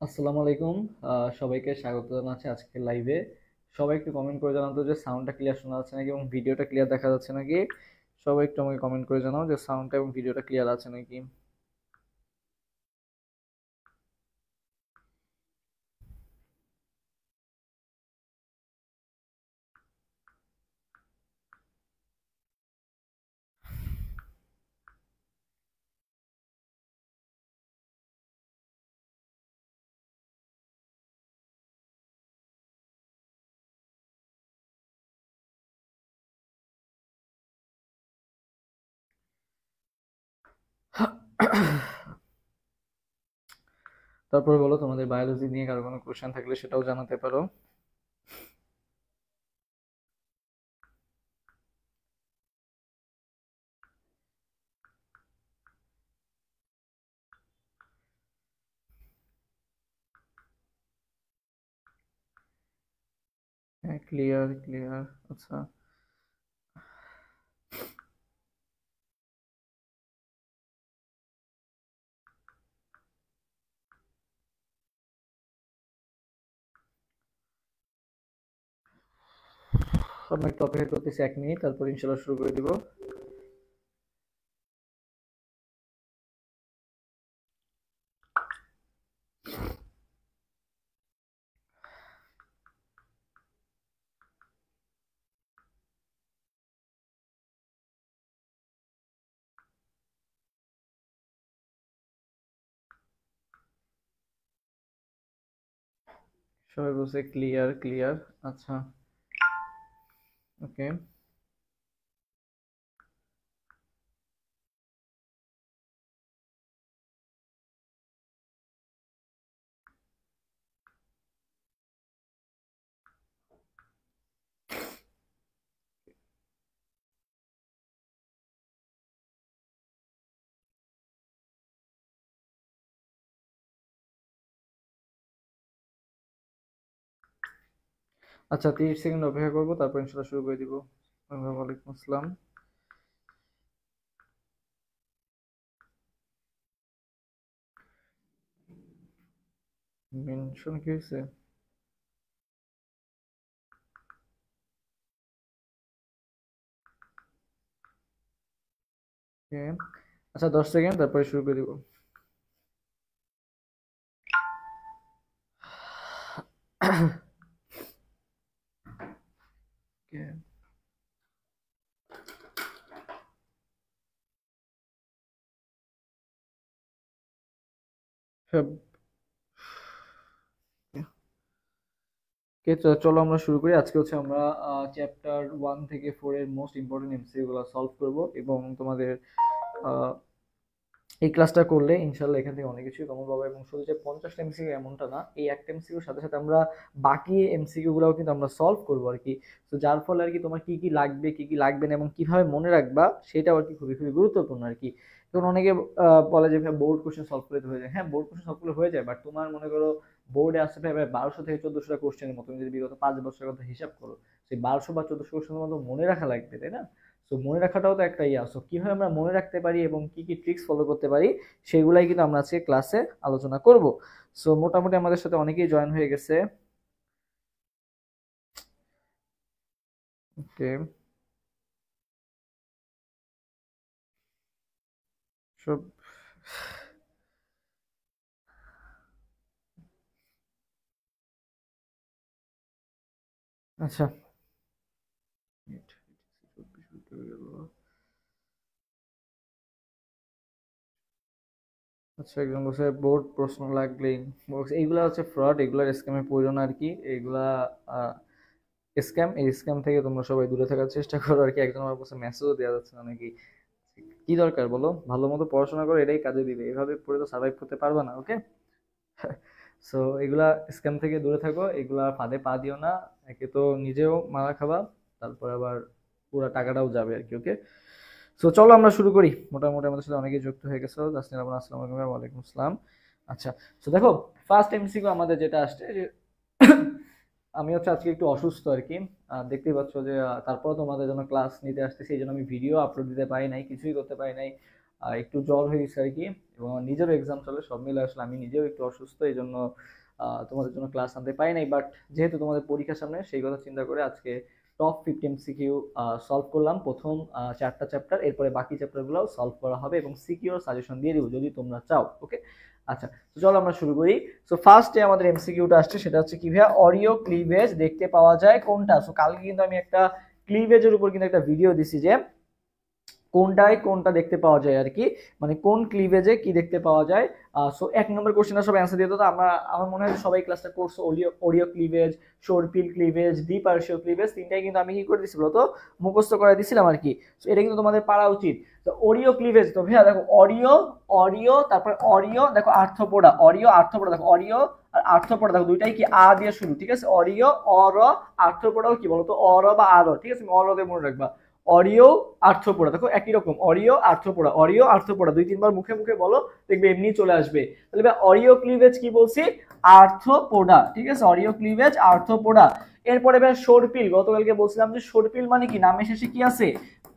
আসসালামু আলাইকুম। সবাইকে স্বাগত জানাচ্ছি আজকের লাইভে। সবাই একটু কমেন্ট করে জানাতো যে সাউন্ডটা ক্লিয়ার শোনা যাচ্ছে নাকি এবং ভিডিওটা ক্লিয়ার দেখা যাচ্ছে নাকি। সবাই একটু আমাকে কমেন্ট করে জানাও যে সাউন্ডটা এবং ভিডিওটা ক্লিয়ার আছে নাকি। তারপর বলো, তোমাদের বায়োলজি নিয়ে কারো কোনো কোশ্চেন থাকলে সেটাও জানাতে পারো। হ্যাঁ, ক্লিয়ার ক্লিয়ার। আচ্ছা, আমরা একটু অপেক্ষা করতেছি 1 মিনিট, তারপর ইনশাল্লাহ শুরু করে দিব। সবাই বলছে ক্লিয়ার ক্লিয়ার। আচ্ছা, ওকে। আচ্ছা, 30 সেকেন্ড অপেক্ষা করবো, তারপর ইনশাল্লাহ শুরু করে দিব। ওয়ালাইকুম আসসালাম। মেনশন কি হয়েছে? ওকে। আচ্ছা, 10 সেকেন্ড, তারপরে শুরু করে দিব। ওকে। সব ওকে, চলো আমরা শুরু করি। আজকে হচ্ছে আমরা চ্যাপ্টার 1 থেকে 4 এর মোস্ট ইম্পর্টেন্ট এমসিকিউ গুলো সলভ করব এবং তোমাদের আহ, এই ক্লাসটা করলে ইনশাল্লাহ এখান থেকে অনেক কিছুই কমন পাবো। এবং শুধু যে 50টা এমসিকিউ এমনটা না, এই একটা এমসিকিউর সাথে সাথে আমরা বাকি এমসিকিউ গুলাও কিন্তু আমরা সলভ করবো আর কি। তো যার ফলে আর কি তোমার কি কি লাগবে কি কি লাগবে না এবং কিভাবে মনে রাখবা সেটাও আর কি খুবই খুবই গুরুত্বপূর্ণ আর কি। তখন অনেকে বলে যে বোর্ড কোশ্চেন সলভ করতে হয়ে যায়। হ্যাঁ, বোর্ড কোশ্চেন সলভ করলে হয়ে যায়, বাট তোমার মনে করো বোর্ডে আসছে প্রায় 1200 থেকে 1400টা কোশ্চেনের মতো। তুমি যদি বিগত 5 বছরের কথা হিসাব করো, সেই 1200 বা 1400 কোশ্চেনের মতো মনে রাখা লাগবে, তাই না? তো মনে রাখাটাও তো একটা ইয়া। সো কিভাবে আমরা মনে রাখতে পারি এবং কি কি ট্রিক্স ফলো করতে পারি সেগুলাই কিন্তু আমরা আজকে ক্লাসে আলোচনা করব। সো মোটামুটি আমাদের সাথে অনেকেই জয়েন হয়ে গেছে। ওকে। সব আচ্ছা। আচ্ছা, একজন বলছে বোর্ড প্রশ্ন লাগলেই বলছে এইগুলা হচ্ছে ফ্রড, এগুলার স্ক্যামে পড়ো না আর কি। এগুলা স্ক্যাম, এই স্ক্যাম থেকে তোমরা সবাই দূরে থাকার চেষ্টা করো আর কি। একজন আমার বলছে মেসেজও দেওয়া যাচ্ছে না নাকি। কি দরকার বলো, ভালো মতো পড়াশোনা করো, এটাই কাজে দিবে। এভাবে পড়ে তো সার্ভাইভ করতে পারবে না। ওকে। সো এগুলা স্ক্যাম থেকে দূরে থাকো, এগুলা ফাঁদে পা দিও না। একে তো নিজেও মারা খাবা, তারপর আবার পুরো টাকাটাও যাবে আর কি। ওকে। সো চলো আমরা শুরু করি। মোটামুটি আমাদের সাথে অনেকেই যুক্ত হয়ে গেছে। জাসনিন আপন, আসসালামু আলাইকুম। ওয়ালাইকুম আসসালাম। আচ্ছা, তো দেখো, ফার্স্ট এমসিকিউ আমাদের যেটা আসছে যে আমি হচ্ছে আজকে একটু অসুস্থ আর কি। দেখতেই পাচ্ছ যে তারপর তোমাদের জন্য ক্লাস নিতে আসতেছি, এই জন্য আমি ভিডিও আপলোড দিতে পারি নাই, কিছুই করতে পারি নাই। একটু জ্বর হয়েছে আর কি, এবং আমার নিজেরও এক্সাম চলে, সব মিলে আসলে আমি নিজেও একটু অসুস্থ, এই জন্য তোমাদের জন্য ক্লাস আনতে পারি নাই। বাট যেহেতু তোমাদের পরীক্ষার সামনে, সেই কথা চিন্তা করে আজকে টপ 50 এমসিকিউ সলভ করলাম, প্রথম 4টা চ্যাপ্টার, এরপরে বাকি চ্যাপ্টারগুলো সলভ করা হবে এবং সিকিউর সাজেশন দিয়ে দিব যদি তোমরা চাও। ওকে, আচ্ছা, তো চলো আমরা শুরু করি। সো ফার্স্টে আমাদের এমসিকিউটা আসছে, সেটা হচ্ছে কি ভাইয়া, অরিও ক্লিভেজ দেখতে পাওয়া যায় কোনটা? সো কালকে কিন্তু আমি একটা ক্লিভেজের উপর কিন্তু একটা ভিডিও দিছি যে কোনটায় কোনটা দেখতে পাওয়া যায় আর কি, মানে কোন ক্লিভেজে কি দেখতে পাওয়া যায়। সো 1 নম্বর কোশ্চেনটা সবাই অ্যান্সার দিয়ে দাও। তো আমার মনে হয় সবাই ক্লাসটা করছো। ওরিও ক্লিভেজ, সরপিল ক্লিভেজ, দ্বিপার্শ্বীয় ক্লিভেজ, তিনটাই কিন্তু আমি কি করে দিছি বলতো, মুখস্থ করে দিছিলাম আর কি। সো এটা কিন্তু তোমাদের পারা উচিত। তো ওরিও ক্লিভেজ, তো ভাইয়া দেখো অরিও, অরিও, তারপর অরিও, দেখো আর্থ্রোপোডা, অরিও আর্থ্রোপোডা, দেখো অরিও আর আর্থ্রোপোডা, দেখো দুইটাই কি আ দিয়ে শুরু, ঠিক আছে? অরিও, অর, আর্থ্রোপোডাও কি বলতো, অর বা আর, ঠিক আছে? অর দিয়ে মনে রাখবা। অরিও আর্থ্রোপোডা, দেখো একই রকম, অরিও আর্থ্রোপোডা, অরিও আর্থ্রোপোডা, 2-3 বার মুখে মুখে বলো, দেখবে এমনি চলে আসবে। তাহলে ভাই অরিও ক্লিভেজ কি বলছি, আর্থ্রোপোডা, ঠিক আছে? Oreo cleavage arthropoda. এরপরে ভাই সরপিল, গতকালকে বলছিলাম যে সরপিল মানে কি, নামের শেষে কি আছে,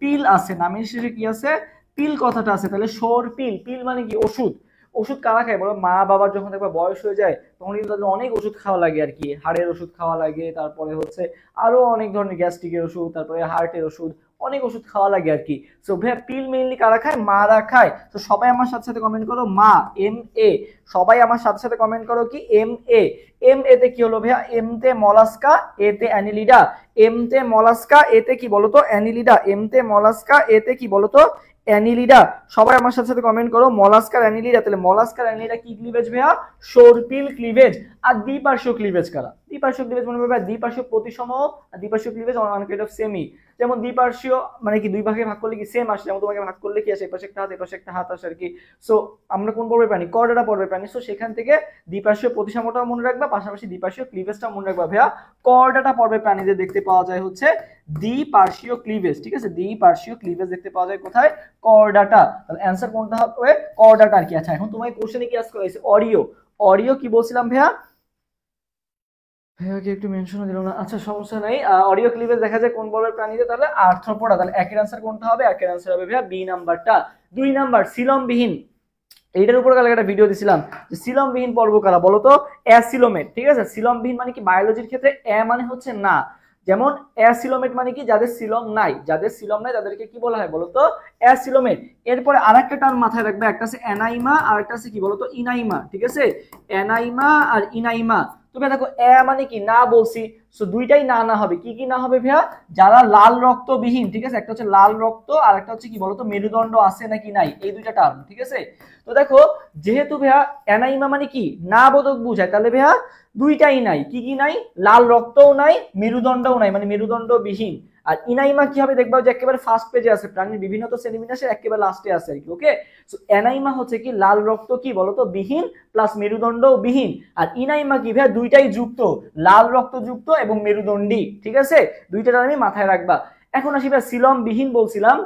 পিল আছে, নামের শেষে কি আছে, পিল কথাটা আছে। তাহলে সরপিল, পিল মানে কি, ওষুধ। ওষুধ কারা খায় বলো? মা বাবার যখন দেখবা বয়স হয়ে যায়, তখন কিন্তু তাদের অনেক ওষুধ খাওয়া লাগে আর কি, হাড়ের ওষুধ খাওয়া লাগে, তারপরে হচ্ছে আরো অনেক ধরনের গ্যাস্ট্রিকের ওষুধ, তারপরে হার্টের ওষুধ, অনেক ওষুধ খাওয়া লাগে আর কি। সো ভাইয়া পিল মেইনলি কারা খায়, মারা খায়। তো সবাই আমার সাথে সাথে কমেন্ট করো মা, এম এ, সবাই আমার সাথে সাথে কমেন্ট করো কি, এম এ। এম এতে কি হলো ভাইয়া, এম তে মলাস্কা, এতে অ্যানিলিডা, এম তে মলাস্কা, এতে কি বলতো, অ্যানিলিডা, এম তে মলাস্কা, এতে কি বলতো, অ্যানিলিডা। সবাই আমার সাথে সাথে কমেন্ট করো মলাস্কার অ্যানিলিডা। তাহলে মলাস্কার অ্যানিলিডা কি ক্লিভেজ ভাইয়া, সরপিল ক্লিভেজ। আর দ্বিপার্শ্বীয় ক্লিভেজ কারা? দ্বিপার্শ্বীয় ক্লিভেজ মনে করবে দ্বিপার্শ্বীয় প্রতিসম, আর দ্বিপার্শ্বীয় cleavage on kind of semi. যেমন দ্বিপার্শ্বীয় মানে কি, দুই ভাগে ভাগ করলে কি সেম আসে, যেমন তোমাকে ভাগ করলে কি আসে, এপাশে একটা হাত এপাশে একটা হাত আসে আর কি। সো আমরা কোন পর্বের প্রাণী, কর্ডাটা পর্বের প্রাণী। সো সেখান থেকে দ্বিপার্শ্বীয় প্রতিসমটাও মনে রাখবা, পাশাপাশি দ্বিপার্শ্বীয় ক্লিভেজটাও মনে রাখবা। ভাইয়া কর্ডাটা পর্বের প্রাণীদের দেখতে পাওয়া যায় হচ্ছে দ্বিপার্শ্বীয় ক্লিভেজ, ঠিক আছে? দ্বিপার্শ্বীয় ক্লিভেজ দেখতে পাওয়া যায় কোথায়, কর্ডাটা। তাহলে অ্যান্সার কোনটা হবে, কর্ডাটা আর কি। আচ্ছা, এখন তোমাকে কোশ্চেনে কি আজকে হয়েছে, অরিও, অরিও কি বলছিলাম ভাইয়া, ভাইয়াকে একটু মেনশনও দিল না, আচ্ছা সমস্যা নাই। অডিও ক্লিভেজ দেখা যায় কোন পর্বের প্রাণীতে, তাহলে আর্থ্রোপোডা। তাহলে একের আনসার কোনটা হবে, একের আনসার হবে ভাইয়া বি নাম্বারটা। 2 নাম্বার সিলমবিহীন, এইটার উপর কালকে একটা ভিডিও দিছিলাম যে সিলমবিহীন পর্ব কারা বলো তো, অ্যাসিলোমেট, ঠিক আছে? সিলমবিহীন মানে কি, বায়োলজির ক্ষেত্রে এ মানে হচ্ছে না, যেমন অ্যাসিলোমেট মানে কি, যাদের সিলম নাই, যাদের সিলম নাই তাদেরকে কি বলা হয় বলো তো, অ্যাসিলোমেট। এরপরে আরেকটা টার্ম মাথায় রাখবে, একটা আছে অ্যানাইমা আর একটা আছে কি বলো তো, ইনাইমা, ঠিক আছে? অ্যানাইমা আর ইনাইমা। তুমি দেখো এ মানে কি, না বলছি, সো দুইটাই না না হবে। কি কি না হবে ভাইয়া, যারা লাল রক্তবিহীন, ঠিক আছে? একটা হচ্ছে লাল রক্ত আর একটা হচ্ছে কি বলতো, মেরুদণ্ড আছে নাকি নাই, এই দুইটা টার্ম, ঠিক আছে? তো দেখো যেহেতু ভাইয়া অ্যানাইমা মানে কি না বোধক বুঝায়, তাহলে ভাইয়া দুইটাই নাই। কি কি নাই, লাল রক্তও নাই, মেরুদণ্ডও নাই, মানে মেরুদণ্ডবিহীন। আর ইনাইমা কি হবে দেখবা, যে একেবারে ফার্স্ট পেজে আছে, প্রাণীর বিভিন্ন শ্রেণীবিন্যাসের একেবারে লাস্টে আছে আর কি। ওকে, সো অ্যানাইমা হচ্ছে কি লাল রক্ত কি বলতো বিহীন প্লাস মেরুদণ্ড বিহীন, আর ইনাইমা কি ভাইয়া দুইটাই যুক্ত, লাল রক্ত যুক্ত এবং মেরুদণ্ডী, ঠিক আছে? দুইটা আমি মাথায় রাখবা। এখন আসি ভাইয়া সিলম বিহীন বলছিলাম,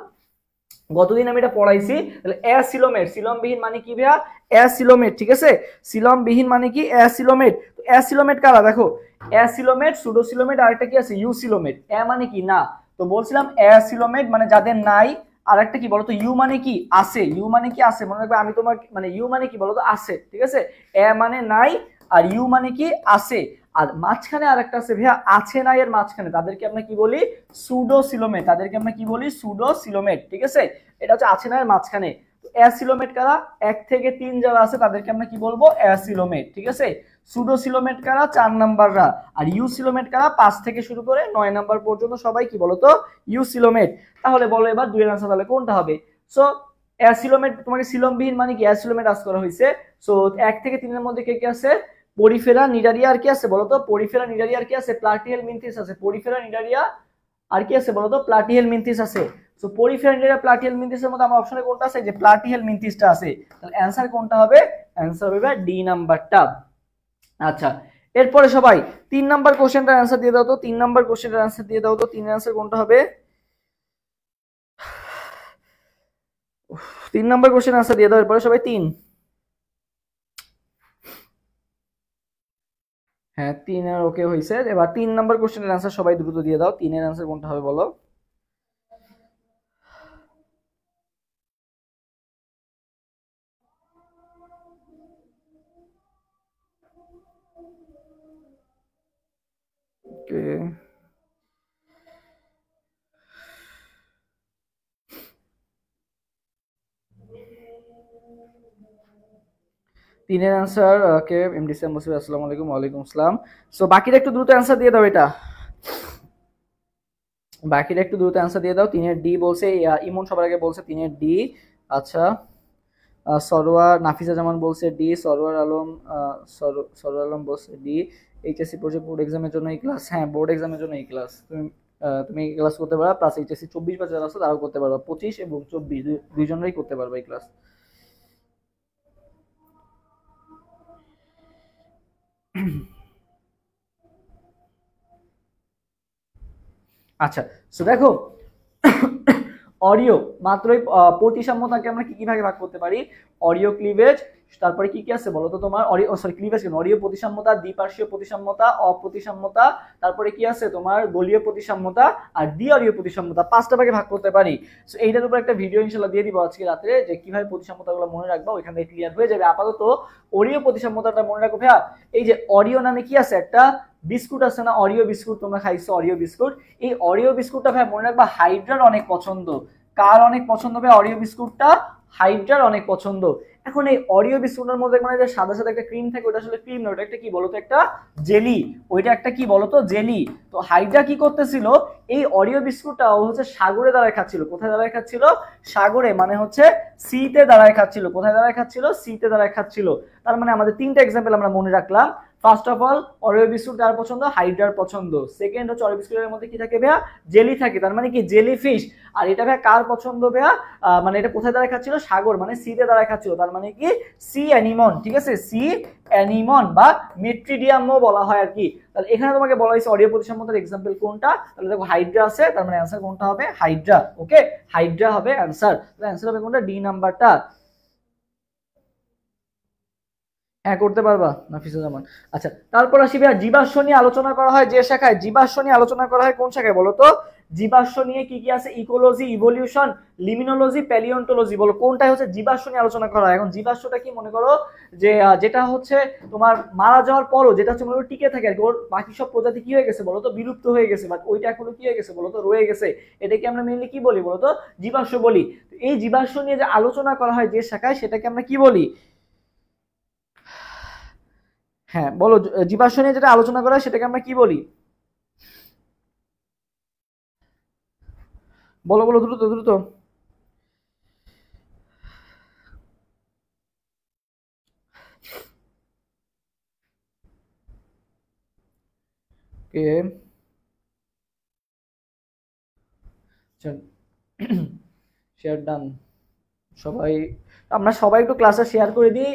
গতদিন আমি এটা পড়াইছি। তাহলে অ্যাসিলোমেট, সিলমবিহীন মানে কি ভাইয়া, অ্যাসিলোমেট, ঠিক আছে? সিলমবিহীন মানে কি, অ্যাসিলোমেট। তো অ্যাসিলোমেট কারা, দেখো অ্যাসিলোমেট, সুডোসিলোমেট, আর একটা কি আছে ইউসিলোমেট। এ মানে কি না, তো বলছিলাম অ্যাসিলোমেট মানে যাদের নাই, আর একটা কি বলতো, ইউ মানে কি আছে, ইউ মানে কি আছে, মনে রাখবে আমি তোমার মানে ইউ মানে কি বলতো, আছে, ঠিক আছে? এ মানে নাই আর ইউ মানে কি আছে। আর মাঝখানে আরেকটা আছে ভাইয়া, আছে নাই এর মাঝখানে, তাদেরকে আমরা কি বলি, সুডোসিলোমেট, তাদেরকে আমরা কি বলি, সুডোসিলোমেট, ঠিক আছে? এটা হচ্ছে আছে না এর মাঝখানে। তো অ্যাসিলোমেট কারা, 1 থেকে 3 যারা আছে তাদেরকে আমরা কি বলবো, অ্যাসিলোমেট, ঠিক আছে? সুডোসিলোমেট কারা, 4 নাম্বাররা। আর ইউসিলোমেট কারা, 5 থেকে শুরু করে 9 নাম্বার পর্যন্ত সবাই কি বলতো, ইউসিলোমেট। তাহলে বলো এবার 2 এর আনসার তাহলে কোনটা হবে। সো অ্যাসিলোমেট, তোমাকে সিলমবিহীন মানে কি অ্যাসিলোমেট আস করা হয়েছে। সো 1 থেকে 3 এর মধ্যে কে কে আছে, পরিফেরা নিডারিয়া, আর কি আছে বলতো, পরিফেরা নিডারিয়া, আর কি আছে, প্লাটিহেল মিন্থিস আছে, পরিফেরা নিডারিয়া, আর কি আছে বলতো, প্লাটিহেল মিন্থিস আছে। সো পরিফেরা নিডারিয়া প্লাটিহেল মিন্থিসের মধ্যে আমার অপশনে কোনটা আছে, যে প্লাটিহেল মিন্থিসটা আছে। তাহলে অ্যানসার কোনটা হবে, অ্যানসার হবে ডি নাম্বারটা। আচ্ছা, এরপরে সবাই 3 নাম্বার কোশ্চেনটার অ্যানসার দিয়ে দাও তো, 3 নাম্বার কোশ্চেনটার অ্যানসার দিয়ে দাও তো, 3 এর অ্যানসার কোনটা হবে, 3 নাম্বার কোশ্চেন অ্যানসার দিয়ে দাও এরপরে সবাই 3। হ্যাঁ 3 আর ওকে হয়েছে। এবার 3 নাম্বার কোশ্চেনের অ্যানসার সবাই দ্রুত দিয়ে দাও, 3 এর অ্যানসার কোনটা হবে বলো। তিনের অ্যান্সার কে এমডি সাম বসির, আসসালামু আলাইকুম। ওয়ালাইকুম আসসালাম। সো বাকিরা একটু দ্রুত অ্যান্সার দিয়ে দাও, এটা বাকিরা একটু দ্রুত অ্যান্সার দিয়ে দাও। তিনের ডি বলছে, ইমন সবার আগে বলছে তিনের ডি। আচ্ছা, সরোয়ার নাফিসা জামান বলছে ডি, সরোয়ার আলম বলছে ডি। এইচএসসি প্রজেক্ট বোর্ড এক্সামের জন্য এই ক্লাস, হ্যাঁ বোর্ড এক্সামের জন্য এই ক্লাস। তুমি এই ক্লাস করতে পারো, প্লাস এইচএসসি 24 বা যারা আছে তারাও করতে পারবা, 25 এবং 24 দুইজনেরই করতে পারবা এই ক্লাস। আচ্ছা, সো দেখো অডিও মাত্রই প্রতিসাম্যতাকে আমরা কি কি ভাগে ভাগ করতে পারি? অডিও ক্লিভেজ, তারপরে কি কি আছে বলো তো তোমার? অডিও সরি ক্লিভেজ কেন, অডিও প্রতিসাম্যতা, দ্বিপার্শ্বীয় প্রতিসাম্যতা, অপ্রতিসাম্যতা, তারপরে কি আছে তোমার গলীয় প্রতিসাম্যতা আর দ্বি অডিও প্রতিসাম্যতা, 5টা ভাগে ভাগ করতে পারি। সো এইটার উপর একটা ভিডিও ইনশাআল্লাহ দিয়ে দিব আজকে রাতে, যে কিভাবে প্রতিসাম্যতাগুলো মনে রাখবা, ওইখান থেকে ক্লিয়ার হয়ে যাবে। আপাতত অডিও প্রতিসাম্যতাটা মনে রাখো ভাইয়া। এই যে অডিও নামে কি আছে, একটা বিস্কুট আছে না, অরিও বিস্কুট, তোমরা খাইছো অরিও বিস্কুট। এই অরিও বিস্কুটটা ভাই মনে রাখবা হাইড্রার অনেক পছন্দ। কার অনেক পছন্দ ভাই? অরিও বিস্কুটটা হাইড্রার অনেক পছন্দ। এখন এই অরিও বিস্কুটের মধ্যে মানে যে সাদা সাদা একটা ক্রিম থাকে, ওটা আসলে ক্রিম না, ওটা একটা কি বলতো, একটা জেলি। ওইটা একটা কি বলতো, জেলি। তো হাইড্রা কি করতেছিল, এই অরিও বিস্কুটটা ও হচ্ছে সাগরে দাঁড়ায় খাচ্ছিল। কোথায় দাঁড়ায় খাচ্ছিল? সাগরে, মানে হচ্ছে সিতে দাঁড়ায় খাচ্ছিল। কোথায় দাঁড়ায় খাচ্ছিল? সিতে দাঁড়ায় খাচ্ছিল। তার মানে আমাদের 3টা এক্সাম্পল আমরা মনে রাখলাম। First of all Oreo biscuit কার পছন্দ? হাইড্রার পছন্দ। সেকেন্ড হচ্ছে অরিও বিস্কুটের মধ্যে কি থাকে ভাইয়া? জেলি থাকে, তার মানে কি জেলি ফিশ। আর এটা ভাইয়া কার পছন্দ ভাইয়া? মানে এটা কোথায় দাঁড়ায় খাচ্ছিল? সাগর, মানে সিতে দাঁড়ায় খাচ্ছিল, তার মানে কি সি অ্যানিমন। ঠিক আছে, সি অ্যানিমন বা মেট্রিডিয়ামও বলা হয় আর কি। তাহলে এখানে তোমাকে বলা হয়েছে অডিও প্রতিসাম্যতার এক্সাম্পল কোনটা, তাহলে দেখো হাইড্রা আছে, তার মানে অ্যান্সার কোনটা হবে? হাইড্রা। ওকে, হাইড্রা হবে অ্যান্সার। তাহলে অ্যান্সার হবে কোনটা? ডি নাম্বারটা। হ্যাঁ করতে পারবা নাফিসা জামান। আচ্ছা, তারপর আসি ভাইয়া জীবাশ্ম নিয়ে আলোচনা করা হয় যে শাখায়। জীবাশ্ম নিয়ে আলোচনা করা হয় কোন শাখায় বলো তো? জীবাশ্ম নিয়ে কি কি আছে? Ecology, evolution, limnology, palaeontology. বলো কোনটাই হচ্ছে জীবাশ্ম নিয়ে আলোচনা করা হয়? এখন জীবাশ্মটা কি মনে করো যে যেটা হচ্ছে তোমার মারা যাওয়ার পরও যেটা হচ্ছে মনে করো টিকে থাকে আর কি, ওর বাকি সব প্রজাতি কি হয়ে গেছে বলো তো? বিলুপ্ত হয়ে গেছে, বাট ওইটা এখনো কি হয়ে গেছে বলো তো? রয়ে গেছে। এটাকে আমরা মেইনলি কি বলি বলো তো? জীবাশ্ম বলি। এই জীবাশ্ম নিয়ে যে আলোচনা করা হয় যে শাখায়, সেটাকে আমরা কি বলি? হ্যাঁ বলো, জীবাশ্ম নিয়ে যেটা আলোচনা করা হয় সেটাকে আমরা কি বলি? বলো বলো দ্রুত দ্রুত। কে শেয়ার ডান সবাই। আমরা সবাই একটু ক্লাসে শেয়ার করে দিই,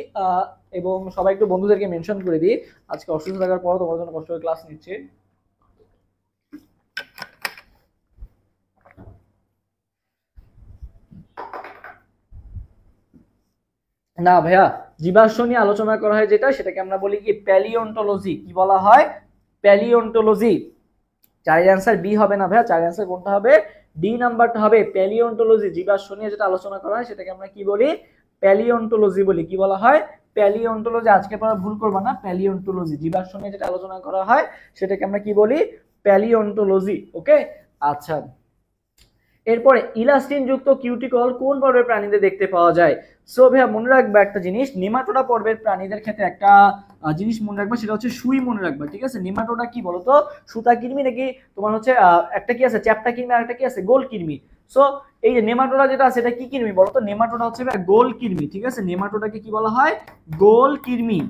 এবং সবাই একটু বন্ধুদেরকে মেনশন করে দিই। আজকে অসুস্থ থাকার পর তোমার জন্য কষ্ট করে ক্লাস নিচ্ছি। না ভাইয়া, জীবাশ্ম নিয়ে আলোচনা করা হয় যেটা, সেটাকে আমরা বলি কি? প্যালিওন্টোলজি। কি বলা হয়? প্যালিওন্টোলজি। চারের অ্যান্সার বি হবে না ভাইয়া, চারের অ্যান্সার কোনটা হবে? ডি নাম্বারটা হবে, প্যালিওন্টোলজি। জীবাশ্ম নিয়ে যেটা আলোচনা করা হয় সেটাকে আমরা কি বলি? প্যালিওন্টোলজি বলি। কি বলা হয়? প্যালিওন্টোলজি। আজকে পরে ভুল করবা না, প্যালিওন্টোলজি। জীবাশ্ম নিয়ে যেটা আলোচনা করা হয় সেটাকে আমরা কি বলি? প্যালিওন্টোলজি। ওকে, আচ্ছা। এরপরে ইলাস্টিন যুক্ত কিউটিকল কোন পর্বের প্রাণীদের দেখতে পাওয়া যায়? সো ভাইয়া মনে রাখবা একটা জিনিস, নেমাটোডা পর্বের প্রাণীদের ক্ষেত্রে একটা জিনিস মনে রাখবা, সেটা হচ্ছে সুই মনে রাখবা। ঠিক আছে, নেমাটোডা কি বলতো? সুতা কৃমি নাকি তোমার হচ্ছে একটা কি আছে চ্যাপ্টা কৃমি, আর একটা কি আছে গোল কৃমি। সো এই যে নেমাটোডা যেটা আছে এটা কি কৃমি বলতো? নেমাটোডা হচ্ছে গোল কৃমি। ঠিক আছে, নেমাটোডাকে কি বলা হয়? গোল কৃমি।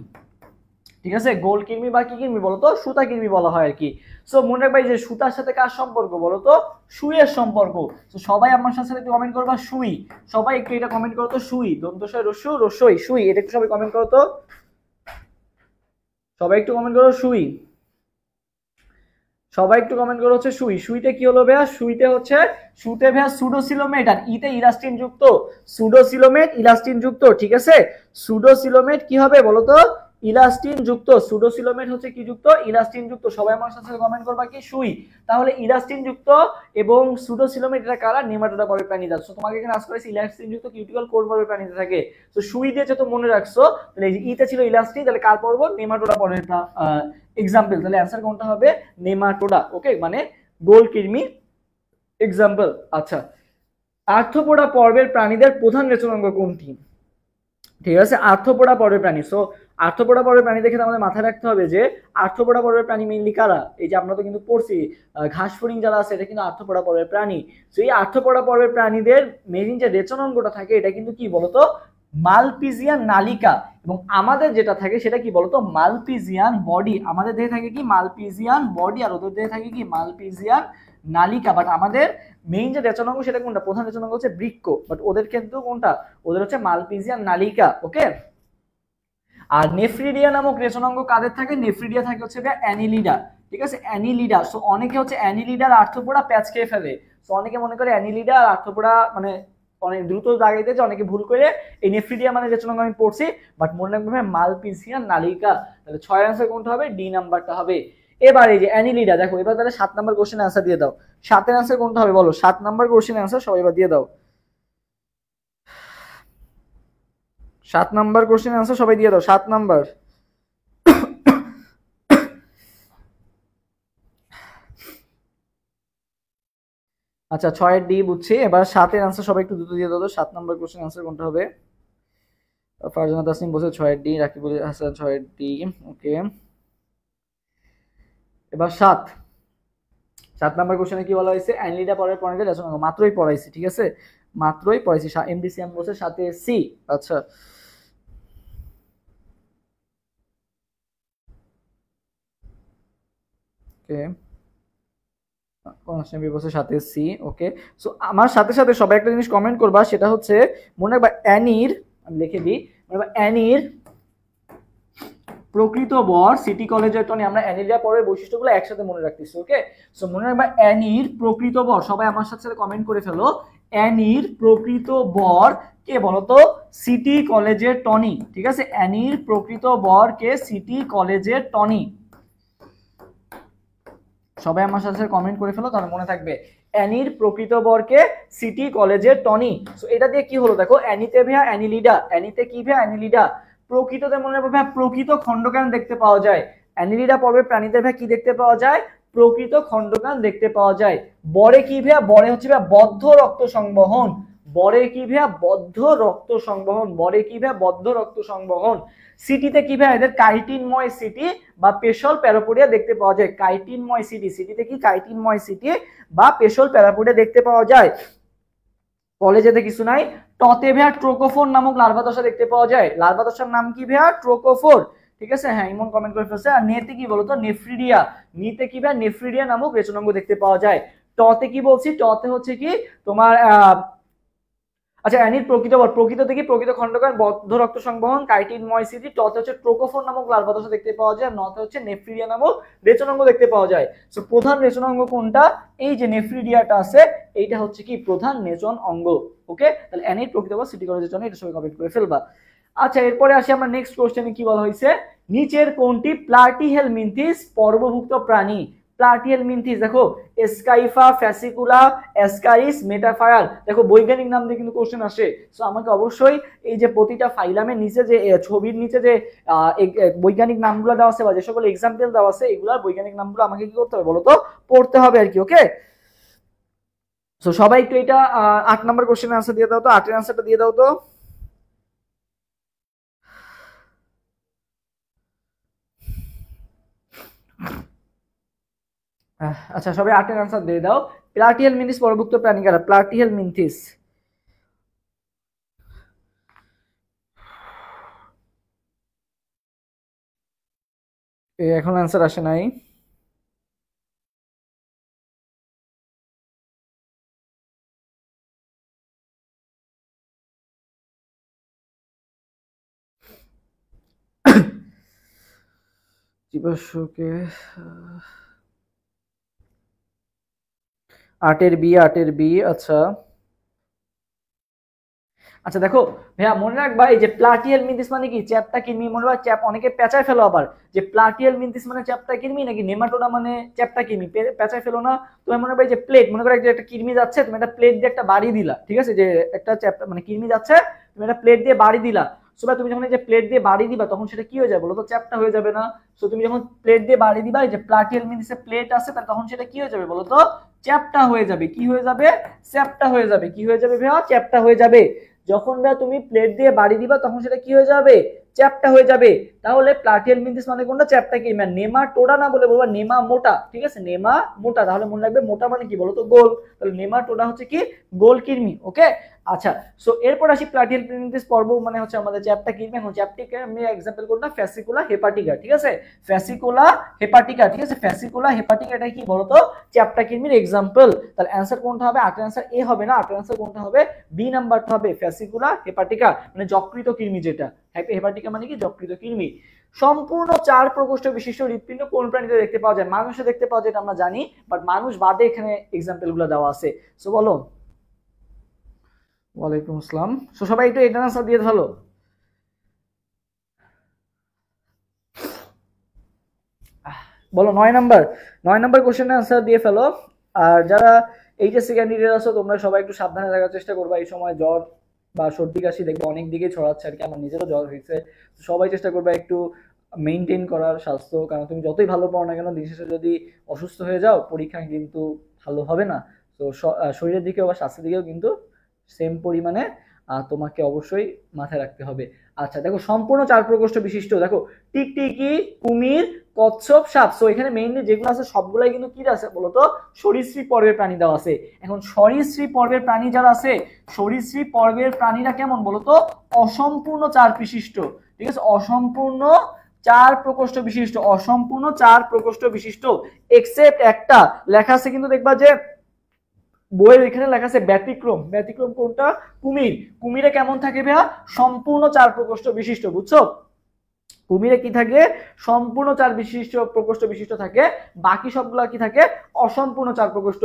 ঠিক আছে, গোল কৃমি বা কি কৃমি বলতো? সুতা কৃমি বলা হয় আর কি। সো মনে রাখবা যে সুতার সাথে কার সম্পর্ক বলতো? সুইয়ের সম্পর্ক। তো সবাই আমার সাথে একটু কমেন্ট করবা সুই। সবাই একটু এটা কমেন্ট করো তো, সুই, দন্তস্বয় রস্যু রস্যই, সুই। এটা একটু সবাই কমেন্ট করো তো, সবাই একটু কমেন্ট করো সুই। সবাই একটু কমেন্ট করো হচ্ছে সুই। সুইতে কি হলো ভাইয়া? সুইতে হচ্ছে সুতে ভাইয়া সুডোসিলোমেট, আর ইতে ইলাস্টিন যুক্ত। সুডোসিলোমেট ইলাস্টিন যুক্ত। ঠিক আছে, সুডোসিলোমেট কি হবে বলতো? ইলাস্টিন যুক্ত সুডোসিলোমেট হচ্ছে কি যুক্ত? ইলাস্টিন যুক্ত। সবাই আমার সাথে কমেন্ট করবা কি সুই। তাহলে ইলাস্টিন যুক্ত এবং সুডোসিলোমেট এটা কারা? নেমাটোডা পর্বের প্রাণীরা। সো তোমাকে এখানে আজ করেছি ইলাস্টিন যুক্ত কিউটিকল কোন পর্বের প্রাণীতে থাকে। তো সুই দিয়ে যত মনে রাখছো, তাহলে এই যে ইতে ছিল ইলাস্টিন, তাহলে কার পর্ব? নেমাটোডা পর্বের এক্সাম্পল। তাহলে অ্যান্সার কোনটা হবে? নেমাটোডা। ওকে, মানে গোল কৃমি এক্সাম্পল। আচ্ছা, আর্থ্রোপোডা পর্বের প্রাণীদের প্রধান রেচনাঙ্গ কোনটি? ঠিক আছে, আর্থ্রোপোডা পর্বের প্রাণী। সো আর্থ্রোপোডা পর্বের প্রাণী দেখে আমাদের মাথায় রাখতে হবে যে আর্থ্রোপোডা পর্বের প্রাণী মেইনলি কারা? এই যে আমরা তো কিন্তু পড়ছি ঘাস ফড়িং যারা আছে এটা কিন্তু আর্থ্রোপোডা পর্বের প্রাণী। সো এই আর্থ্রোপোডা পর্বের প্রাণীদের মেইন যে রেচনাঙ্গটা থাকে এটা কিন্তু কি বলতো? মালপিজিয়ান নালিকা। এবং আমাদের যেটা থাকে সেটা কি বলতো? Malpighian body. আমাদের দেহে থাকে কি? মালপিজিয়ান বডি, আর ওদের দেহে থাকে কি? মালপিজিয়ান নালিকা। বাট আমাদের মেইন যে রেচনাঙ্গ সেটা কোনটা? প্রধান রেচনাঙ্গ হচ্ছে বৃক্ক, বাট ওদের কিন্তু কোনটা? ওদের হচ্ছে মালপিজিয়ান নালিকা। ওকে, আর নেফ্রিডিয়া নামক রেচনাঙ্গ কাদের থাকে? নেফ্রিডিয়া থাকে হচ্ছে অ্যানিলিডা। ঠিক আছে, অ্যানিলিডা। সো অনেকে হচ্ছে অ্যানিলিডার আর্থ্রোপোডা প্যাচ খেয়ে ফেলে। সো অনেকে মনে করে অ্যানিলিডা আর আর্থ্রোপোডা মানে অনেক দ্রুত দাগাইতে যে অনেকে ভুল করে এই নেফ্রিডিয়া মানে রেচনাঙ্গ আমি পড়ছি, বাট মনে রাখবে মালপিজিয়ান নালিকা। তাহলে 6 আনসার কোনটা হবে? ডি নাম্বারটা হবে। এবার এই যে অ্যানিলিডা দেখো, এবার তাহলে 7 নাম্বার কোশ্চেন আনসার দিয়ে দাও। 7 আনসার কোনটা হবে বলো? 7 নাম্বার কোশ্চেন আনসার সবাই এবার দিয়ে দাও। 7 নাম্বার কোশ্চেন আনসার সবাই দিয়ে দাও। 7 নাম্বার। আচ্ছা, 6 এর ডি বুঝছি। এবার 7 এর আনসার সবাই একটু দ্রুত দিয়ে দাও। 7 নাম্বার কোশ্চেন আনসার কোনটা হবে? ফারজানা তাসনিম বলছে 6 এর ডি, রাকিবুল হাসান 6 এর ডি। ওকে, এবার 7 নাম্বার কোশ্চেনে কি বলা হয়েছে? অ্যানিলিডা পরের পয়েন্টে রেচনাঙ্গ। মাত্রই পড়াইছি, ঠিক আছে, মাত্রই পড়াইছি। এমডিসিএম বলছে 7 এর সি। আচ্ছা, ওকে, সাথে সি। ওকে, সো আমার সাথে সাথে সবাই একটা জিনিস কমেন্ট করবা, সেটা হচ্ছে মনে রাখবা অ্যানির, আমি লিখে দিই, মনে রাখবা অ্যানির প্রকৃত বর সিটি কলেজের টনি। আমরা অ্যানিলিয়া পরের বৈশিষ্ট্যগুলো একসাথে মনে রাখতেছি। ওকে, সো মনে রাখবা অ্যানির প্রকৃত বর। সবাই আমার সাথে কমেন্ট করে ফেলো। অ্যানির প্রকৃত বর কে বলতো? সিটি কলেজের টনি। ঠিক আছে, অ্যানির প্রকৃত বর কে? সিটি কলেজের টনি। সবাই আমার সাথে কমেন্ট করে ফেলো, তাহলে মনে থাকবে অ্যানির প্রকৃত বরকে সিটি কলেজের টনি। সো এটা দিয়ে কি হলো দেখো, অ্যানিতে ভেয়া অ্যানিলিডা, অ্যানিতে কি ভেয়া? অ্যানিলিডা। প্রকৃততে মনে রাখবে ভ্যা প্রকৃত খণ্ডকান দেখতে পাওয়া যায়। অ্যানিলিডা পর্বের প্রাণীদের ভ্যা কি দেখতে পাওয়া যায়? প্রকৃত খণ্ডকান দেখতে পাওয়া যায়। বরে কি ভেয়া? বরে হচ্ছে ভ্যা বদ্ধ রক্ত সংবহন। বরে কি ভেয়া? বদ্ধ রক্ত সংবহন। বরে কি ভেয়া? বদ্ধ রক্ত সংবহন। সিটিতে কি ভাই? এদের কাইটিনময় সিটি বা পেশল প্যারাপোডিয়া দেখতে পাওয়া যায়। কাইটিনময় সিটি, সিটিতে কি? কাইটিনময় সিটি বা পেশল প্যারাপোডিয়া দেখতে পাওয়া যায়। কলেজেতে কিছু নাই। টতে ভেয়া ট্রোকোফোর নামক লার্ভা দশা দেখতে পাওয়া যায়। লার্ভা দশার নাম কি ভেয়া? ট্রোকোফোর। ঠিক আছে, হ্যাঁ, ইমন কমেন্ট করে ফেলছে। আর নেতে কি বলতো? নেফ্রিডিয়া। নিতে কি ভেয়া? নেফ্রিডিয়া নামক রেচনাঙ্গ দেখতে পাওয়া যায়। টতে কি বলছি? টতে হচ্ছে কি তোমার আচ্ছা, অ্যানির প্রকৃত বর, প্রকৃততে কি? প্রকৃত খণ্ডকার, বদ্ধ রক্ত সংবহন, কাইটিনময় সিটি। টতে হচ্ছে ট্রোকোফোর নামক লার্ভা দশা দেখতে পাওয়া যায়। নতে হচ্ছে নেফ্রিডিয়া নামক রেচনাঙ্গ দেখতে পাওয়া যায়। সো প্রধান রেচনাঙ্গ কোনটা? এই যে নেফ্রিডিয়াটা আছে, এইটা হচ্ছে কি প্রধান রেচন অঙ্গ। ওকে, তাহলে অ্যানির প্রকৃত বর সিটি কলেজের জন্য এটা সবাই কমেন্ট করে ফেলবা। আচ্ছা, এরপরে আসি আমরা নেক্সট কোশ্চেনে। কি বলা হয়েছে? নিচের কোনটি প্লাটিহেলমিনথিস পর্বভুক্ত প্রাণী? প্লাটিহেলমিনথিস দেখো, এসকাইফা, ফ্যাসিকুলা, অ্যাসকারিস, মেটাফায়ার। দেখো বৈজ্ঞানিক নাম দিয়ে কিন্তু কোশ্চেন আসে। সো আমাকে অবশ্যই এই যে প্রতিটা ফাইলামের নিচে যে ছবির নিচে যে বৈজ্ঞানিক নামগুলো দেওয়া আছে বা যে সকল এক্সাম্পল দেওয়া আছে, এগুলার বৈজ্ঞানিক নামগুলো আমাকে কি করতে হবে বলো তো? পড়তে হবে আর কি। ওকে, সো সবাই একটু এটা 8 নম্বর কোশ্চেনের আনসার দিয়ে দাও তো। 8 এর আনসারটা দিয়ে দাও তো। আচ্ছা, সবাই 8 এর আনসার দিয়ে দাও। প্লাটিহেল মিনথিস পর্বভুক্ত প্রাণী কারা? প্লাটিহেল মিনথিস। এখন আনসার আসে নাই। জীবাশ্মকে 8 এর বি, 8 এর বি। আচ্ছা, আচ্ছা দেখো ভাইয়া, মনে রাখবা এই যে প্লাটিয়েল মিন্থিস মানে কি চ্যাপ্টা কৃমি, মনে রাখবা চ্যাপ অনেকে পেঁচায় ফেলো আবার যে প্লাটিয়েল মিন্থিস মানে চ্যাপ্টা কৃমি নাকি নেমাটোডা মানে চ্যাপ্টা কৃমি, পেঁচায় ফেলো না। তুমি মনে রাখবা এই যে প্লেট, মনে করো একটা কৃমি যাচ্ছে, তুমি একটা প্লেট দিয়ে একটা বাড়ি দিলা, ঠিক আছে, যে একটা চ্যাপ্টা মানে কৃমি যাচ্ছে, তুমি একটা প্লেট দিয়ে বাড়ি দিলা। সো ভাই তুমি যখন এই যে প্লেট দিয়ে বাড়ি দিবা তখন সেটা কি হয়ে যাবে বলো তো, চ্যাপ্টা হয়ে যাবে না। সো তুমি যখন প্লেট দিয়ে বাড়ি দিবা, এই যে প্লাটিয়েল মিন্থিসে প্লেট আছে, তাহলে তখন সেটা কি হয়ে যাবে বলো তো, চ্যাপ্টা হয়ে যাবে। কি হয়ে যাবে? চ্যাপ্টা হয়ে যাবে। কি হয়ে যাবে ভাইয়া? চ্যাপ্টা হয়ে যাবে। যখন ভাইয়া তুমি প্লেট দিয়ে বাড়ি দিবা তখন সেটা কি হয়ে যাবে? চ্যাপ্টা হয়ে যাবে। তাহলে প্লাটিয়েল মিন্থিস মানে কোনটা? চ্যাপ্টা কি, মানে নেমাটোডা না বলে বলবা নেমা মোটা, ঠিক আছে, নেমা মোটা। তাহলে মনে রাখবে মোটা মানে কি বলো তো, গোল। তাহলে নেমাটোডা হচ্ছে কি, গোল কৃমি। ওকে, আচ্ছা। সো এরপর আসি প্লাটিয়েল মিন্থিস পর্ব মানে হচ্ছে আমাদের চ্যাপ্টা কৃমি। এখন চ্যাপ্টা কৃমি এক্সাম্পল কোনটা? ফ্যাসিকুলা হেপাটিকা, ঠিক আছে, ফ্যাসিকুলা হেপাটিকা, ঠিক আছে, ফ্যাসিকুলা হেপাটিকা, এটা কি বলতো, চ্যাপ্টা কৃমির এক্সাম্পল। তাহলে অ্যান্সার কোনটা হবে? আটের অ্যান্সার এ হবে না, আটের অ্যান্সার কোনটা হবে? বি নাম্বারটা হবে, ফ্যাসিকুলা হেপাটিকা, মানে যকৃত কৃমি যেটা। হেপাটিকা মানে কি? যকৃত কৃমি। সম্পূর্ণ 4 প্রকোষ্ঠ বিশিষ্ট হৃৎপিণ্ড কোন প্রাণীতে দেখতে পাওয়া যায়? মানুষে দেখতে পাওয়া যায়, এটা আমরা জানি, বাট মানুষ বাদে এখানে এক্সাম্পল গুলো দেওয়া আছে। সো বলো। ওয়ালাইকুম আসসালাম। সো সবাই একটু এটা আনসার দিয়ে ভালো। বলো 9 নাম্বার, 9 নাম্বার কোশ্চেনের আনসার দিয়ে ফেলো। আর যারা এইচএসসি ক্যান্ডিডেট আছো তোমরা সবাই একটু সাবধানে থাকার চেষ্টা করবা। এই সময় জ্বর বা সর্দি কাশি দেখবে অনেক দিকে ছড়াচ্ছে আর কি, আমার নিজেরও জ্বর হয়েছে। সবাই চেষ্টা করবা একটু মেনটেন করার স্বাস্থ্য, কারণ তুমি যতই ভালো পড়ো না কেন দিন শেষে যদি অসুস্থ হয়ে যাও পরীক্ষা কিন্তু ভালো হবে না। তো শরীরের দিকেও বা স্বাস্থ্যের দিকেও কিন্তু সেম পরিমাণে তোমাকে অবশ্যই মাথায় রাখতে হবে। আচ্ছা দেখো, সম্পূর্ণ 4 প্রকোষ্ঠ বিশিষ্ট, দেখো টিকটিকি, কুমির, কচ্ছপ, সাপ। সো এখানে মেইনলি যেগুলো আছে সবগুলাই কিন্তু কি আছে বলতো, সরীসৃপ পর্বের প্রাণী দেওয়া আছে। এখন সরীসৃপ পর্বের প্রাণী যারা আছে, সরীসৃপ পর্বের প্রাণীরা কেমন বলতো, অসম্পূর্ণ 4 বিশিষ্ট, ঠিক আছে, অসম্পূর্ণ 4 প্রকোষ্ঠ বিশিষ্ট, অসম্পূর্ণ 4 প্রকোষ্ঠ বিশিষ্ট, এক্সেপ্ট একটা লেখা আছে কিন্তু দেখবা যে বইয়ের এখানে লেখা আছে ব্যতিক্রম। ব্যতিক্রম কোনটা? কুমির। কুমিরে কেমন থাকে ভাইয়া? সম্পূর্ণ 4 প্রকোষ্ঠ বিশিষ্ট, বুঝছো? কুমিরে কি থাকে? সম্পূর্ণ 4 বিশিষ্ট প্রকোষ্ঠ বিশিষ্ট থাকে। বাকি সবগুলা কি থাকে? অসম্পূর্ণ 4 প্রকোষ্ঠ।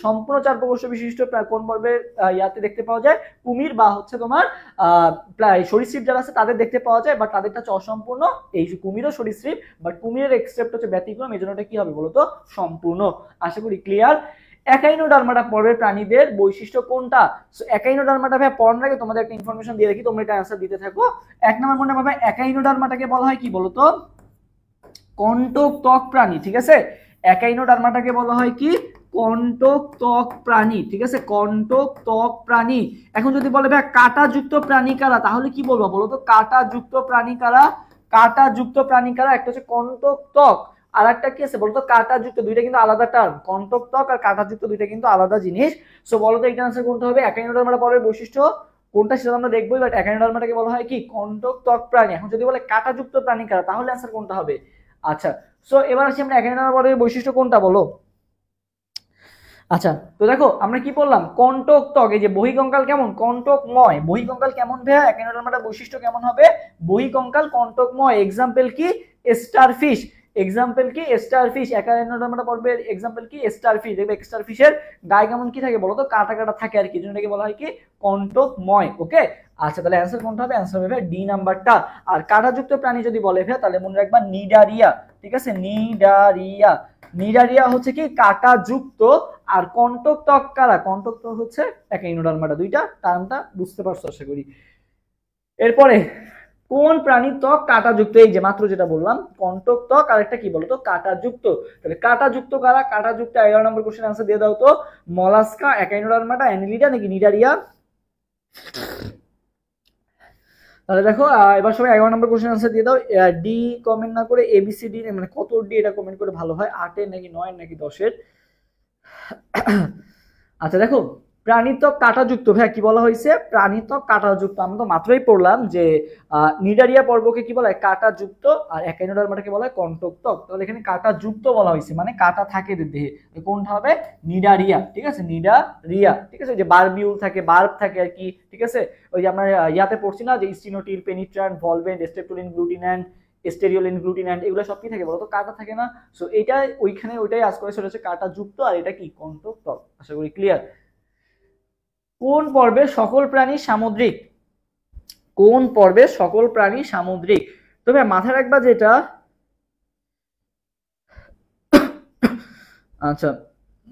সম্পূর্ণ 4 প্রকোষ্ঠ বিশিষ্ট কোন পর্বে ইয়াতে দেখতে পাওয়া যায়? কুমির বা হচ্ছে তোমার সরীসৃপ যারা আছে তাদের দেখতে পাওয়া যায়, বাট তাদেরটা হচ্ছে অসম্পূর্ণ। এই কুমিরও সরীসৃপ, বাট কুমিরের এক্সেপ্ট হচ্ছে ব্যতিক্রম, এই জন্য এটা কি হবে বলতো, সম্পূর্ণ। আশা করি ক্লিয়ার। একাইনোডার্মাটা পর্বের প্রাণীদের বৈশিষ্ট্য কোনটা? সো একাইনোডার্মাটা ভাই পড়ার আগে তোমাদের একটা ইনফরমেশন দিয়ে রাখি, তোমরা এটা অ্যানসার দিতে থাকো। 1 নম্বর মনে পাবে, একাইনোডার্মাটাকে বলা হয় কি বলতো, কন্টক ত্বক প্রাণী, ঠিক আছে। একাইনোডার্মাটাকে বলা হয় কি? কন্টক ত্বক প্রাণী, ঠিক আছে, কন্টক ত্বক প্রাণী। এখন যদি বলে ভাই কাঁটাযুক্ত প্রাণী কারা, তাহলে কি বলবো বলতো, কাঁটাযুক্ত প্রাণী কারা? কাঁটাযুক্ত প্রাণী কারা? একটা হচ্ছে কন্টক ত্বক, আর একটা কি আছে বলতো, কাঁটাযুক্ত। দুইটা কিন্তু আলাদা টার্ম, কন্টক ত্বক আর কাঁটাযুক্ত দুইটা কিন্তু আলাদা জিনিস। সো বলতো এটা আনসার কোনটা হবে? একাইনোডার্মাটা পরের বৈশিষ্ট্য কোনটা সেটা আমরা দেখবোই, বাট একাইনোডার্মাটাকে বলা হয় কি? কন্টক ত্বক প্রাণী। এখন যদি বলে কাঁটাযুক্ত প্রাণী কারা, তাহলে আনসার কোনটা হবে? আচ্ছা, সো এবার আসি আমরা একাইনোডার্মা পরের বৈশিষ্ট্য কোনটা বলো। আচ্ছা, তো দেখো আমরা কি বললাম, কন্টক ত্বক, এই যে বহিকঙ্কাল কেমন? কন্টকময়। বহিকঙ্কাল কেমন ভাইয়া? একাইনোডার্মাটার বৈশিষ্ট্য কেমন হবে? বহিকঙ্কাল কন্টকময়। এক্সাম্পল কি? স্টারফিশ। এক্সাম্পল কি? স্টারফিশ। একাইনোডার্মাটা পর্বের এক্সাম্পল কি? স্টারফিশ। দেখবে স্টারফিশের গায়ে কেমন কি থাকে বলতো, কাটা কাটা থাকে আর কি, এটাকে বলা হয় কি? কন্টকময়। ওকে, আচ্ছা, তাহলে অ্যান্সার কোনটা হবে? অ্যান্সার হবে ডি নাম্বারটা। আর কাঁটাযুক্ত প্রাণী যদি বলে ভাইয়া, তাহলে মনে রাখবা নিডারিয়া, ঠিক আছে, নিডারিয়া। নিডারিয়া হচ্ছে কি? কাঁটাযুক্ত। আর কন্টক ত্বক কারা? কন্টক ত্বক হচ্ছে একাইনোডার্মাটা। দুইটা টার্মটা বুঝতে পারছো আশা করি। এরপরে কোন প্রাণীর ত্বক কাঁটাযুক্ত? এই যে মাত্র যেটা বললাম, কন্টক ত্বক, আর একটা কি বলতো, কাঁটাযুক্ত। তাহলে কাঁটাযুক্ত কারা? কাঁটাযুক্ত 11 নম্বর কোশ্চেন আনসার দিয়ে দাও তো। মলাস্কা, একাইনোডার্মাটা, অ্যানিলিডা নাকি নিডারিয়া? তাহলে দেখো এবার সবাই 11 নম্বর কোশ্চেন আনসার দিয়ে দাও। ডি কমেন্ট না করে এবিসিডি, মানে কত ডি এটা কমেন্ট করে ভালো হয়, 8 নাকি 9 নাকি 10। আচ্ছা দেখো, প্রাণীত্বক কাঁটাযুক্ত, ভাইয়া কি বলা হয়েছে? প্রাণীত্বক কাঁটাযুক্ত। আমরা তো মাত্রই পড়লাম যে নিডারিয়া পর্বকে কি বলা হয়? কাঁটাযুক্ত। আর একাইনোডার্মাটাকে বলা হয় কন্টক ত্বক। তাহলে এখানে কাঁটাযুক্ত বলা হয়েছে, মানে কাঁটা থাকে দেহে। কোনটা হবে? নিডারিয়া, ঠিক আছে, নিডারিয়া, ঠিক আছে। যে বারবিউল থাকে, বার্ব থাকে আর কি, ঠিক আছে। ওই যে আমরা ইয়াতে পড়ছি না যে স্টিনোটিল, পেনিট্রান্ট, ভলভেন্ট, স্টেপটোলিন, গ্লুটিন্যান্ট, স্টেরিওলিন, গ্লুটিন্যান্ট, এগুলো সব কি থাকে বলতো? কাঁটা থাকে না। সো এটা ওইখানে ওইটাই আজ করে হচ্ছে কাঁটাযুক্ত, আর এটা কি? কন্টক ত্বক। আশা করি ক্লিয়ার। কোন পর্বের সকল প্রাণী সামুদ্রিক? কোন পর্বে সকল প্রাণী সামুদ্রিক? তবে মাথায় রাখবা যেটা, আচ্ছা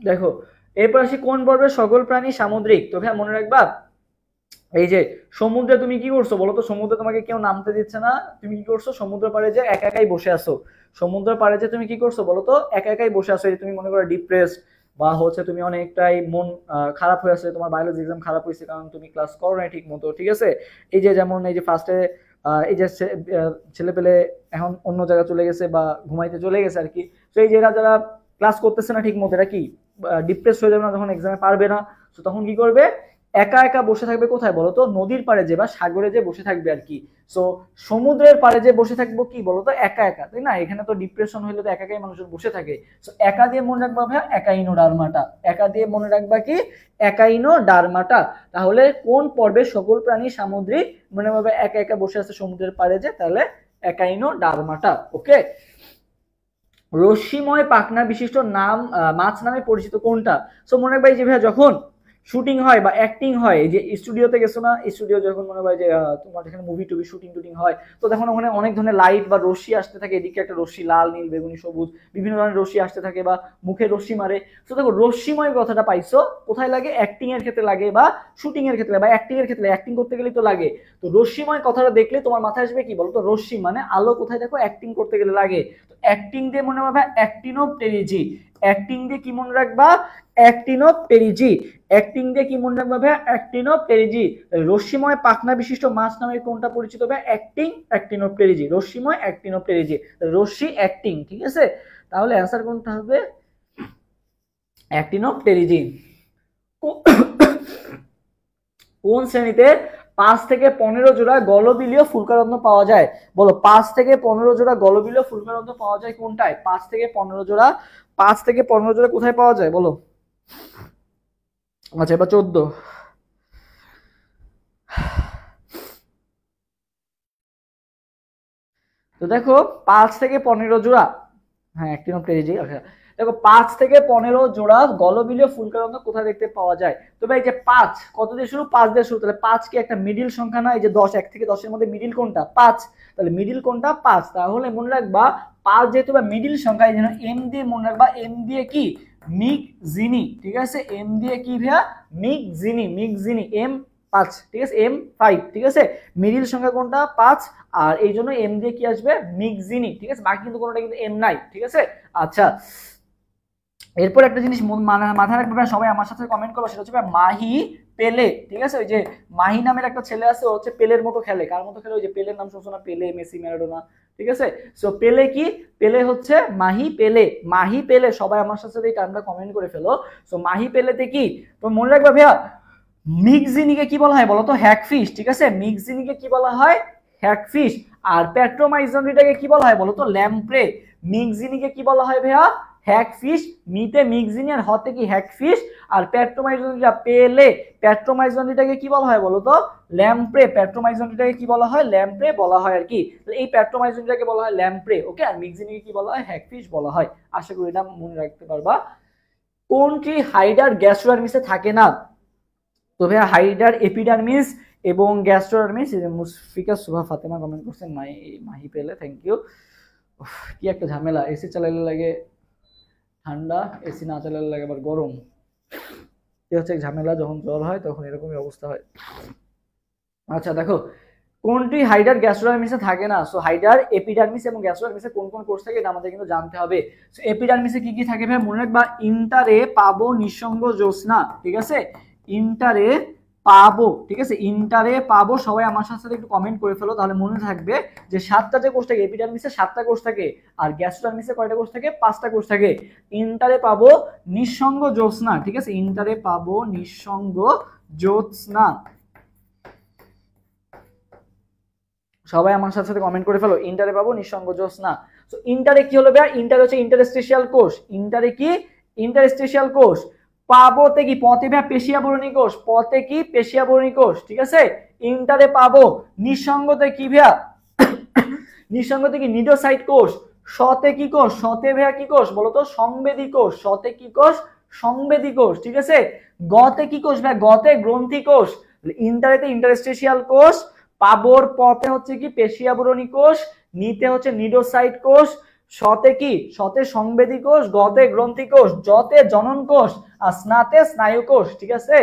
দেখো এরপর আসি কোন পর্বে সকল প্রাণী সামুদ্রিক। তো ভাই মনে রাখবা এই যে সমুদ্রে তুমি কি করছো বলো তো, সমুদ্রে তোমাকে কেউ নামতে দিচ্ছে না, তুমি কি করছো সমুদ্র পাড়ে যে একা একাই বসে আছো, সমুদ্র পাড়ে যে তুমি কি করছো বলো তো, একা একাই বসে আছো। এই যে তুমি মনে করো ডিপ্রেসড বা হচ্ছে তুমি অনেকটাই মন খারাপ হয়ে আছে, তোমার বায়োলজি এক্সাম খারাপ হয়েছে কারণ তুমি ক্লাস করো না ঠিক মতো, ঠিক আছে। এই যে যেমন এই যে ফার্স্টে এই যে ছেলে পেলে এখন অন্য জায়গায় চলে গেছে বা ঘুমাইতে চলে গেছে আর কি। তো এই যে এরা যারা ক্লাস করতেছে না ঠিক মতো, এরা কি ডিপ্রেস হয়ে যাবে না যখন এক্সামে পারবে না, তো তখন কি করবে, একা একা বসে থাকবে কোথায় বলতো, নদীর পাড়ে যে বা সাগরে যে বসে থাকবে আর কি। সো সমুদ্রের পাড়ে যে বসে থাকবো কি বলতো, একা একা, তাই না? এখানে তো ডিপ্রেশন হইলে তো একা একাই মানুষ বসে থাকে। সো একা দিয়ে মনে রাখবা ভাই একাইনো ডারমাটা, একা দিয়ে মনে রাখবা কি একাইনো ডারমাটা। তাহলে কোন পর্বে সকল প্রাণী সামুদ্রিক, মনে ভাবে একা একা বসে আছে সমুদ্রের পাড়ে যে, তাহলে একাইনো ডারমাটা। ওকে, রশ্মিময় পাখনা বিশিষ্ট নাম মাছ নামে পরিচিত কোনটা? সো মনে রাখবা এই যে ভাইয়া যখন শুটিং হয় বা অ্যাক্টিং হয়, যে স্টুডিওতে গেছো না, স্টুডিও যখন মনে হয় যে তোমার এখানে মুভি টুভি শুটিং টুটিং হয়, তো তখন ওখানে অনেক ধরনের লাইট বা রশ্মি আসতে থাকে, এদিকে একটা রশ্মি লাল নীল বেগুনি সবুজ বিভিন্ন ধরনের রশ্মি আসতে থাকে বা মুখে রশ্মি মারে। তো দেখো রশ্মিময় কথাটা পাইছো কোথায় লাগে, অ্যাক্টিং এর ক্ষেত্রে লাগে বা শুটিং এর ক্ষেত্রে বা অ্যাক্টিং এর ক্ষেত্রে, অ্যাক্টিং করতে গেলেই তো লাগে। তো রশ্মিময় কথাটা দেখলে তোমার মাথায় আসবে কি বলতো, রশ্মি মানে আলো, কোথায় দেখো অ্যাক্টিং করতে গেলে লাগে। তো অ্যাক্টিং দিয়ে মনে রাখবা অ্যাক্টিনোপটেরিজি, অ্যাক্টিং দিয়ে কি মনে রাখবা অ্যাক্টিনোপটেরিজি, অ্যাক্টিং দিয়ে কি মনে রাখবা ভাই অ্যাক্টিনোপটেরিজি। রশ্মিময় পাখনা বিশিষ্ট মাছ নামে কোনটা পরিচিত ভাই, অ্যাক্টিং অ্যাক্টিনোপটেরিজি, রশ্মিময় অ্যাক্টিনোপটেরিজি, রশ্মি অ্যাক্টিং, ঠিক আছে। তাহলে অ্যান্সার কোনটা হবে অ্যাক্টিনোপটেরিজি। কোন শ্রেণীতে 5 থেকে 15 জোড়া গলবিলীয় ফুলকারত্ন পাওয়া যায়? বলো 5 থেকে 15 জোড়া গলবিলীয় ফুলকারত্ন পাওয়া যায় কোনটায়? 5 থেকে 15 জোড়া, 5 থেকে 15 জোড়া কোথায় পাওয়া যায় বলো? আচ্ছা এবার 14। তো দেখো 5 থেকে 15 জোড়া, হ্যাঁ অ্যাক্টিনোপটেরিজি। আচ্ছা দেখো 5 থেকে 15 জোড়া গলবিলীয় ফুলকারত্ন কোথায় দেখতে পাওয়া যায়? তবে এই যে 5 কত দিয়ে শুরু, 5 দিয়ে শুরু, তাহলে 5 কি একটা মিডিল সংখ্যা না? এই যে 10, 1 থেকে 10 এর মধ্যে মিডিল কোনটা? 5, তাহলে মিডিল কোনটা? 5। তাহলে মনে রাখবা 5 যেহেতু বা মিডিল সংখ্যা, এই জন্য এম দিয়ে মনে রাখবা, এম দিয়ে কি মিগজিনি, ঠিক আছে, এম দিয়ে কি ভাইয়া মিগজিনি, মিগজিনি এম 5, ঠিক আছে, এম 5, ঠিক আছে, মিডিল সংখ্যা কোনটা? 5, আর এই জন্য এম দিয়ে কি আসবে মিগজিনি, ঠিক আছে, বাকি কিন্তু কোনোটা কিন্তু এম নাই, ঠিক আছে। আচ্ছা এরপর একটা জিনিস মাথায় রাখবে, সবাই আমার সাথে কমেন্ট করবে, সেটা হচ্ছে মাহি পেলে, ঠিক আছে। ওই যে মাহি নামের একটা ছেলে আছে, ও হচ্ছে পেলের মতো খেলে, কার মতো খেলে? ওই যে পেলের নাম শুনছো না, পেলে, মেসি, ম্যারাডোনা, ঠিক আছে। সো পেলে কি, পেলে হচ্ছে মাহি পেলে, মাহি পেলে, সবাই আমার সাথে এই টার্মটা কমেন্ট করে ফেলো। সো মাহি পেলেতে কি, তো মনে রাখবা ভাইয়া মিগজিনিকে কি বলা হয় বলো তো, হ্যাগফিশ, ঠিক আছে, মিগজিনিকে কি বলা হয়, হ্যাগফিশ। আর প্যাট্রোমাইজনরিটাকে কি বলা হয় বলো তো, ল্যাম্প্রে। মিগজিনিকে কি বলা হয় ভাইয়া, হ্যাগফিশ, মিতে মিগজিনি আর হতে কি হ্যাগফিশ, আর প্যাট্রোমাইজনরিটা পেলে, প্যাট্রোমাইজনরিটাকে কি বলা হয় বলো তো, ল্যাম্প্রে, প্যাট্রোমাইজনরিটাকে কি বলা হয়, ল্যাম্প্রে বলা হয় আর কি। এই প্যাট্রোমাইজনরিটাকে বলা হয় ল্যাম্প্রে, ওকে, আর মিগজিনিকে কি বলা হয়, হ্যাগফিশ বলা হয়। আশা করি এটা মনে রাখতে পারবা। কোনটি হাইডার গ্যাস্ট্রোডারমিসে থাকে না? তো ভাইয়া হাইডার এপিডারমিস এবং গ্যাস্ট্রোডারমিস। মুশফিকা সুভা ফাতেমা কমেন্ট করছেন মাহি পেলে, থ্যাংক ইউ। কি একটা ঝামেলা, এসি চালাইলে লাগে ঠান্ডা, এসি না চালাইলে লাগে আবার গরম, কি হচ্ছে ঝামেলা, যখন জ্বর হয় তখন এরকমই অবস্থা হয়। আচ্ছা দেখো কোনটি হাইডার গ্যাস্ট্রোডারমিসে থাকে না? সো হাইডার এপিডারমিস এবং গ্যাস্ট্রোডারমিসে কোন কোন কোর্স থাকে এটা আমাদের কিন্তু জানতে হবে। সো এপিডারমিসে কি কি থাকে ভাই মনে রাখবা, ইন্টারে পাবো নিঃসঙ্গ জ্যোৎস্না, ঠিক আছে, ইন্টারে পাবো, ঠিক আছে, ইন্টারে পাবো, সবাই আমার সাথে একটু কমেন্ট করে ফেলো, তাহলে মনে থাকবে যে 7টা যে কোর্স থাকে, এপিডারমিসে 7টা কোর্স থাকে, আর গ্যাস্ট্রোডারমিসে কয়টা কোর্স থাকে? 5টা কোর্স থাকে। ইন্টারে পাবো নিঃসঙ্গ জ্যোৎস্না, ঠিক আছে, ইন্টারে পাবো নিঃসঙ্গ জ্যোৎস্না, সবাই আমার সাথে কমেন্ট করে ফেলো, ইন্টারে পাবো নিঃসঙ্গ জ্যোৎস্না। সো ইন্টারে কি হলো ভাই, ইন্টার হচ্ছে ইন্টারস্টেশিয়াল কোষ, ইন্টারে কি ইন্টারস্টেশিয়াল কোষ, পাবোতে কি পথে ভাই পেশিয়া বরণী কোষ, পথে কি পেশিয়া বরণী কোষ, ঠিক আছে, ইন্টারে পাবো। নিঃসঙ্গতে কি ভাইয়া নিঃসঙ্গতে কি নিডোসাইট কোষ, শতে কি কোষ, শতে ভাইয়া কি কোষ বলতো, সংবেদী কোষ, শতে কি কোষ, সংবেদী কোষ, ঠিক আছে। গতে কি কোষ ভাই, গতে গ্রন্থি কোষ। ইন্টারেতে ইন্টারস্টেশিয়াল কোষ, পাবর পতে হচ্ছে কি পেশিয়াবরণী কোষ, নিতে হচ্ছে নিডোসাইট কোষ, শতে কি শতে সংবেদী কোষ, গতে গ্রন্থি কোষ, জতে জনন কোষ, আর স্নাতে স্নায়ু কোষ। ঠিক আছে,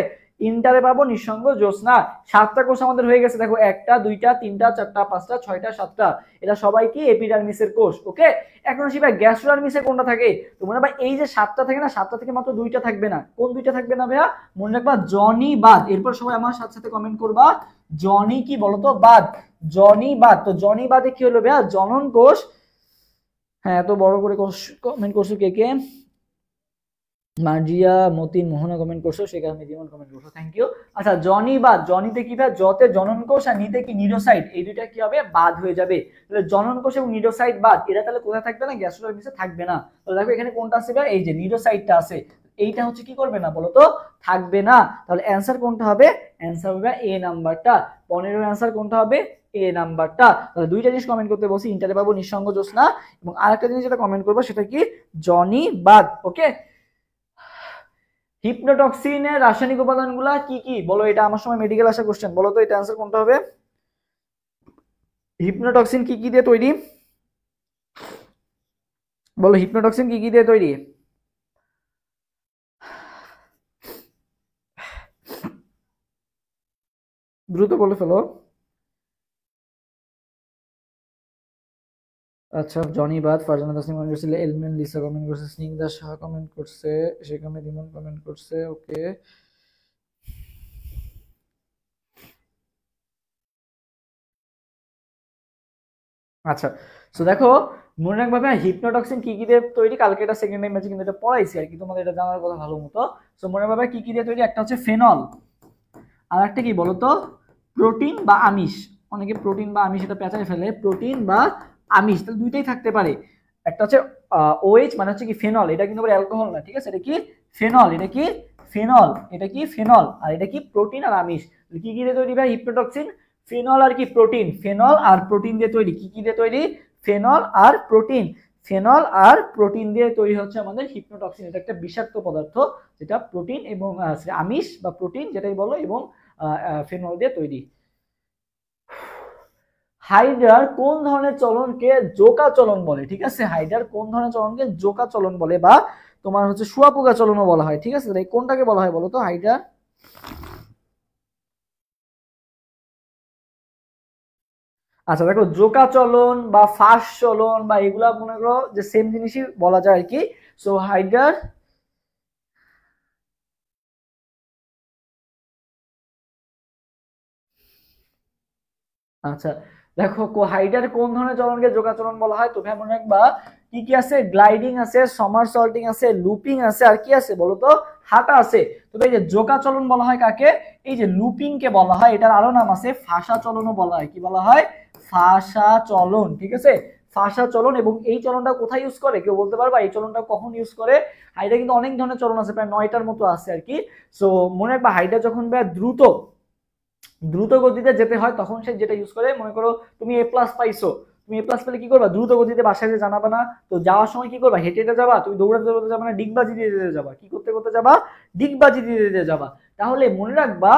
ইন্টারে পাবো নিঃসঙ্গ জ্যোৎস্না। 7টা কোষ আমাদের হয়ে গেছে, দেখো 1টা 2টা 3টা 4টা 5টা 6টা 7টা, এটা সবাই কি এপিডার্মিসের কোষ। ওকে, এখন আসি ভাই গ্যাস্ট্রোডার্মিসে কোনটা থাকে। তো মনে ভাই এই যে 7টা থাকে না, 7টা থেকে মাত্র 2টা থাকবে না। কোন 2টা থাকবে না ভাইয়া, মনে রাখবা জনি বাদ। এরপর সবাই আমার সাথে সাথে কমেন্ট করবা জনি কি বলতো বাদ, জনি বাদ। তো জনি বাদে কি হলো ভাইয়া, জনন কোষ। হ্যাঁ, এত বড় করে কমেন্ট করছো কে কে, মার্জিয়া মতিন মোহনা কমেন্ট করছো, সেখানে জীবন কমেন্ট করছো, থ্যাংক ইউ। আচ্ছা জনি বাদ, জনিতে কি ভাই, জতে জনন কোষ আর নিতে কি নিডোসাইট, এই দুইটা কি হবে বাদ হয়ে যাবে। তাহলে জনন কোষ এবং নিডোসাইট বাদ, এরা তাহলে কোথায় থাকবে না, গ্যাস্ট্রোডার্মিসে থাকবে না। তাহলে দেখো এখানে কোনটা আছে ভাই, এই যে নিডোসাইটটা আছে, এইটা হচ্ছে কি করবে না বলো তো, থাকবে না। তাহলে অ্যান্সার কোনটা হবে, অ্যান্সার হবে এ নাম্বারটা। 15 অ্যান্সার কোনটা হবে, এ নাম্বারটা। তাহলে দুইটা জিনিস কমেন্ট করতে বলছি, ইন্টারে পাবো নিঃসঙ্গ জ্যোৎস্না, এবং আরেকটা জিনিস যেটা কমেন্ট করবো সেটা কি জনি বাদ। ওকে, হিপনোটক্সিনের রাসায়নিক উপাদানগুলা কি কি বলো, এটা আমার সময় মেডিকেল আসা কোশ্চেন, বলো তো এটা অ্যান্সার কোনটা হবে। হিপনোটক্সিন কি কি দিয়ে তৈরি, বলো হিপনোটক্সিন কি কি দিয়ে তৈরি। দ্রুত বলে ফেলো। আচ্ছা জনি বাদ, ফারজানা তাসনিম কমেন্ট করছে, এলমেন লিসা কমেন্ট করছে, স্নিগ্ধা সাহা কমেন্ট করছে, সেখানে রিমন কমেন্ট করছে। ওকে, আচ্ছা সো দেখো মনে রাখবে ভাই হিপনোটক্সিন কি কি দিয়ে তৈরি, কালকে এটা সেকেন্ড টাইম ম্যাচে কিন্তু এটা পড়াইছি আর কি, তোমাদের এটা জানার কথা ভালো মতো। সো মনে রাখবে কি কি দিয়ে তৈরি, একটা হচ্ছে ফেনল, আর একটা কি বলতো প্রোটিন বা আমিষ। অনেকে প্রোটিন বা আমিষ এটা পেঁচায় ফেলে, প্রোটিন বা আমিষ, তাহলে দুইটাই থাকতে পারে। একটা হচ্ছে ওএইচ মানে হচ্ছে কি ফেনল, এটা কিন্তু অ্যালকোহল না, ঠিক আছে, এটা কি ফেনল, এটা কি ফেনল, এটা কি ফেনল, আর এটা কি প্রোটিন আর আমিষ। কি কি দিয়ে তৈরি ভাই হিপনোটক্সিন, ফেনল আর কি প্রোটিন, ফেনল আর প্রোটিন দিয়ে তৈরি। কি কি দিয়ে তৈরি, ফেনল আর প্রোটিন, ফেনল আর প্রোটিন দিয়ে তৈরি হচ্ছে আমাদের হিপনোটক্সিন। এটা একটা বিষাক্ত পদার্থ যেটা প্রোটিন এবং আমিষ বা প্রোটিন যেটাই বলো এবং ফেনল দিয়ে তৈরি। হাইড্রার কোন ধরনের চলনকে জোকা চলন বলে, ঠিক আছে, হাইড্রার কোন ধরনের চলনকে জোকা চলন বলে, বা তোমার হচ্ছে শুয়াপোকা চলনও বলা হয়, ঠিক আছে, তাই কোনটাকে বলা হয় বলো তো হাইড্রার। আচ্ছা দেখো জোকা চলন বা ফাঁস চলন বা এগুলা মনে করো যে সেম জিনিসই বলা যায় আর কি। সো হাইড্রার, আচ্ছা দেখো হাইডার কোন ধরনের চলনকে জোকা চলন বলা হয়, তুমি মনে রাখবা কি কি আছে, গ্লাইডিং আছে, সমারসল্টিং আছে, লুপিং আছে, আর কি আছে বলো তো হাঁটা আছে। তবে এই যে জোকা চলন বলা হয় কাকে, এই যে লুপিং কে বলা হয়, এটার আরো নাম আছে ফাঁসা চলনও বলা হয়। কি বলা হয়, ফাঁসা চলন, ঠিক আছে, ফাঁসা চলন। এবং এই চলনটা কোথায় ইউজ করে কেউ বলতে পারবা, এই চলনটা কখন ইউজ করে। হাইডা কিন্তু অনেক ধরনের চলন আছে, প্রায় 9টার মতো আছে আর কি। সো মনে রাখবা হাইডা যখন দ্রুত দ্রুত গতিতে যেতে হয় তখন সে যেটা ইউজ করে, মনে করো তুমি এ প্লাস পাইছো, তুমি এ প্লাস পেলে কি করবা, দ্রুত গতিতে বাসায় যে জানাবা না, তো যাওয়ার সময় কি করবা, হেঁটে হেঁটে যাবা, তুমি দৌড়াতে দৌড়াতে যাবা না, ডিগবাজি দিয়ে দিতে যাবা, কি করতে করতে যাবা, ডিগবাজি দিয়ে দিতে যাবা। তাহলে মনে রাখবা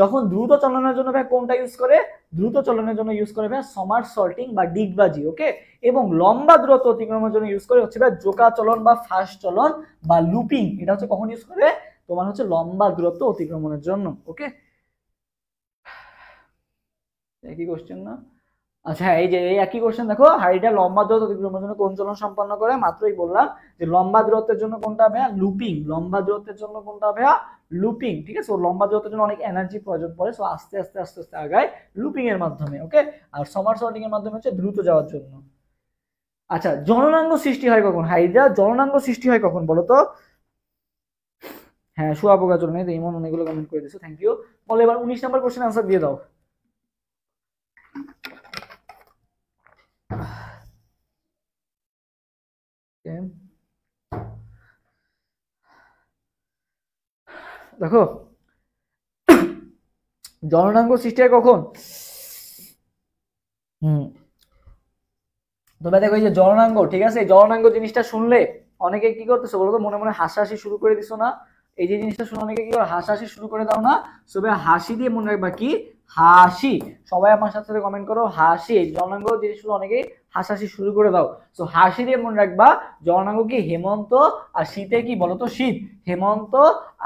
যখন দ্রুত চলনের জন্য ভাই কোনটা ইউজ করে, দ্রুত চলনের জন্য ইউজ করে ভাই সমারসল্টিং বা ডিগবাজি। ওকে, এবং লম্বা দূরত্ব অতিক্রমের জন্য ইউজ করে হচ্ছে ভাই জোকা চলন বা ফাস্ট চলন বা লুপিং। এটা হচ্ছে কখন ইউজ করে, তোমার হচ্ছে লম্বা দূরত্ব অতিক্রমণের জন্য। ওকে, একই কোশ্চেন না, আচ্ছা হ্যাঁ এই যে এই একই কোশ্চেন দেখো, হাইডা লম্বা দূরত্ব অতিক্রমের জন্য কোন চলন সম্পন্ন করে, মাত্রই বললাম যে লম্বা দূরত্বের জন্য কোনটা হবে, লুপিং, লম্বা দূরত্বের জন্য কোনটা হবে, লুপিং, ঠিক আছে। ও লম্বা দূরত্বের জন্য অনেক এনার্জি প্রয়োজন পড়ে, সো আস্তে আস্তে আস্তে আস্তে আগায় লুপিং এর মাধ্যমে। ওকে, আর সমারসল্টিং এর মাধ্যমে হচ্ছে দ্রুত যাওয়ার জন্য। আচ্ছা জননাঙ্গ সৃষ্টি হয় কখন, হাইড্রা জননাঙ্গ সৃষ্টি হয় কখন বলো তো। হ্যাঁ শুয়াপোকা চলনে, ইমন অনেকগুলো কমেন্ট করে দিছো, থ্যাংক ইউ। বলো এবার 19 নম্বর কোশ্চেন আনসার দিয়ে দাও। দেখো জননাঙ্গ সৃষ্টি হয় কখন, তবে দেখো এই যে জননাঙ্গ, ঠিক আছে, জননাঙ্গ জিনিসটা শুনলে অনেকে কি করতেছো বলতো, মনে মনে হাসাহাসি শুরু করে দিছো না, এই যে জিনিসটা শুনে অনেকে কি করে হাসাহাসি শুরু করে দাও না, তবে হাসি দিয়ে মনে রাখবা কি হাসি। সবাই আমার সাথে সাথে কমেন্ট করো হাসি। জনাঙ্গ জিনিসগুলো অনেকেই হাসাহাসি শুরু করে দাও। সো হাসি দিয়ে মনে রাখবা জনাঙ্গ কি হেমন্ত, আর শীতে কি বলতো শীত। হেমন্ত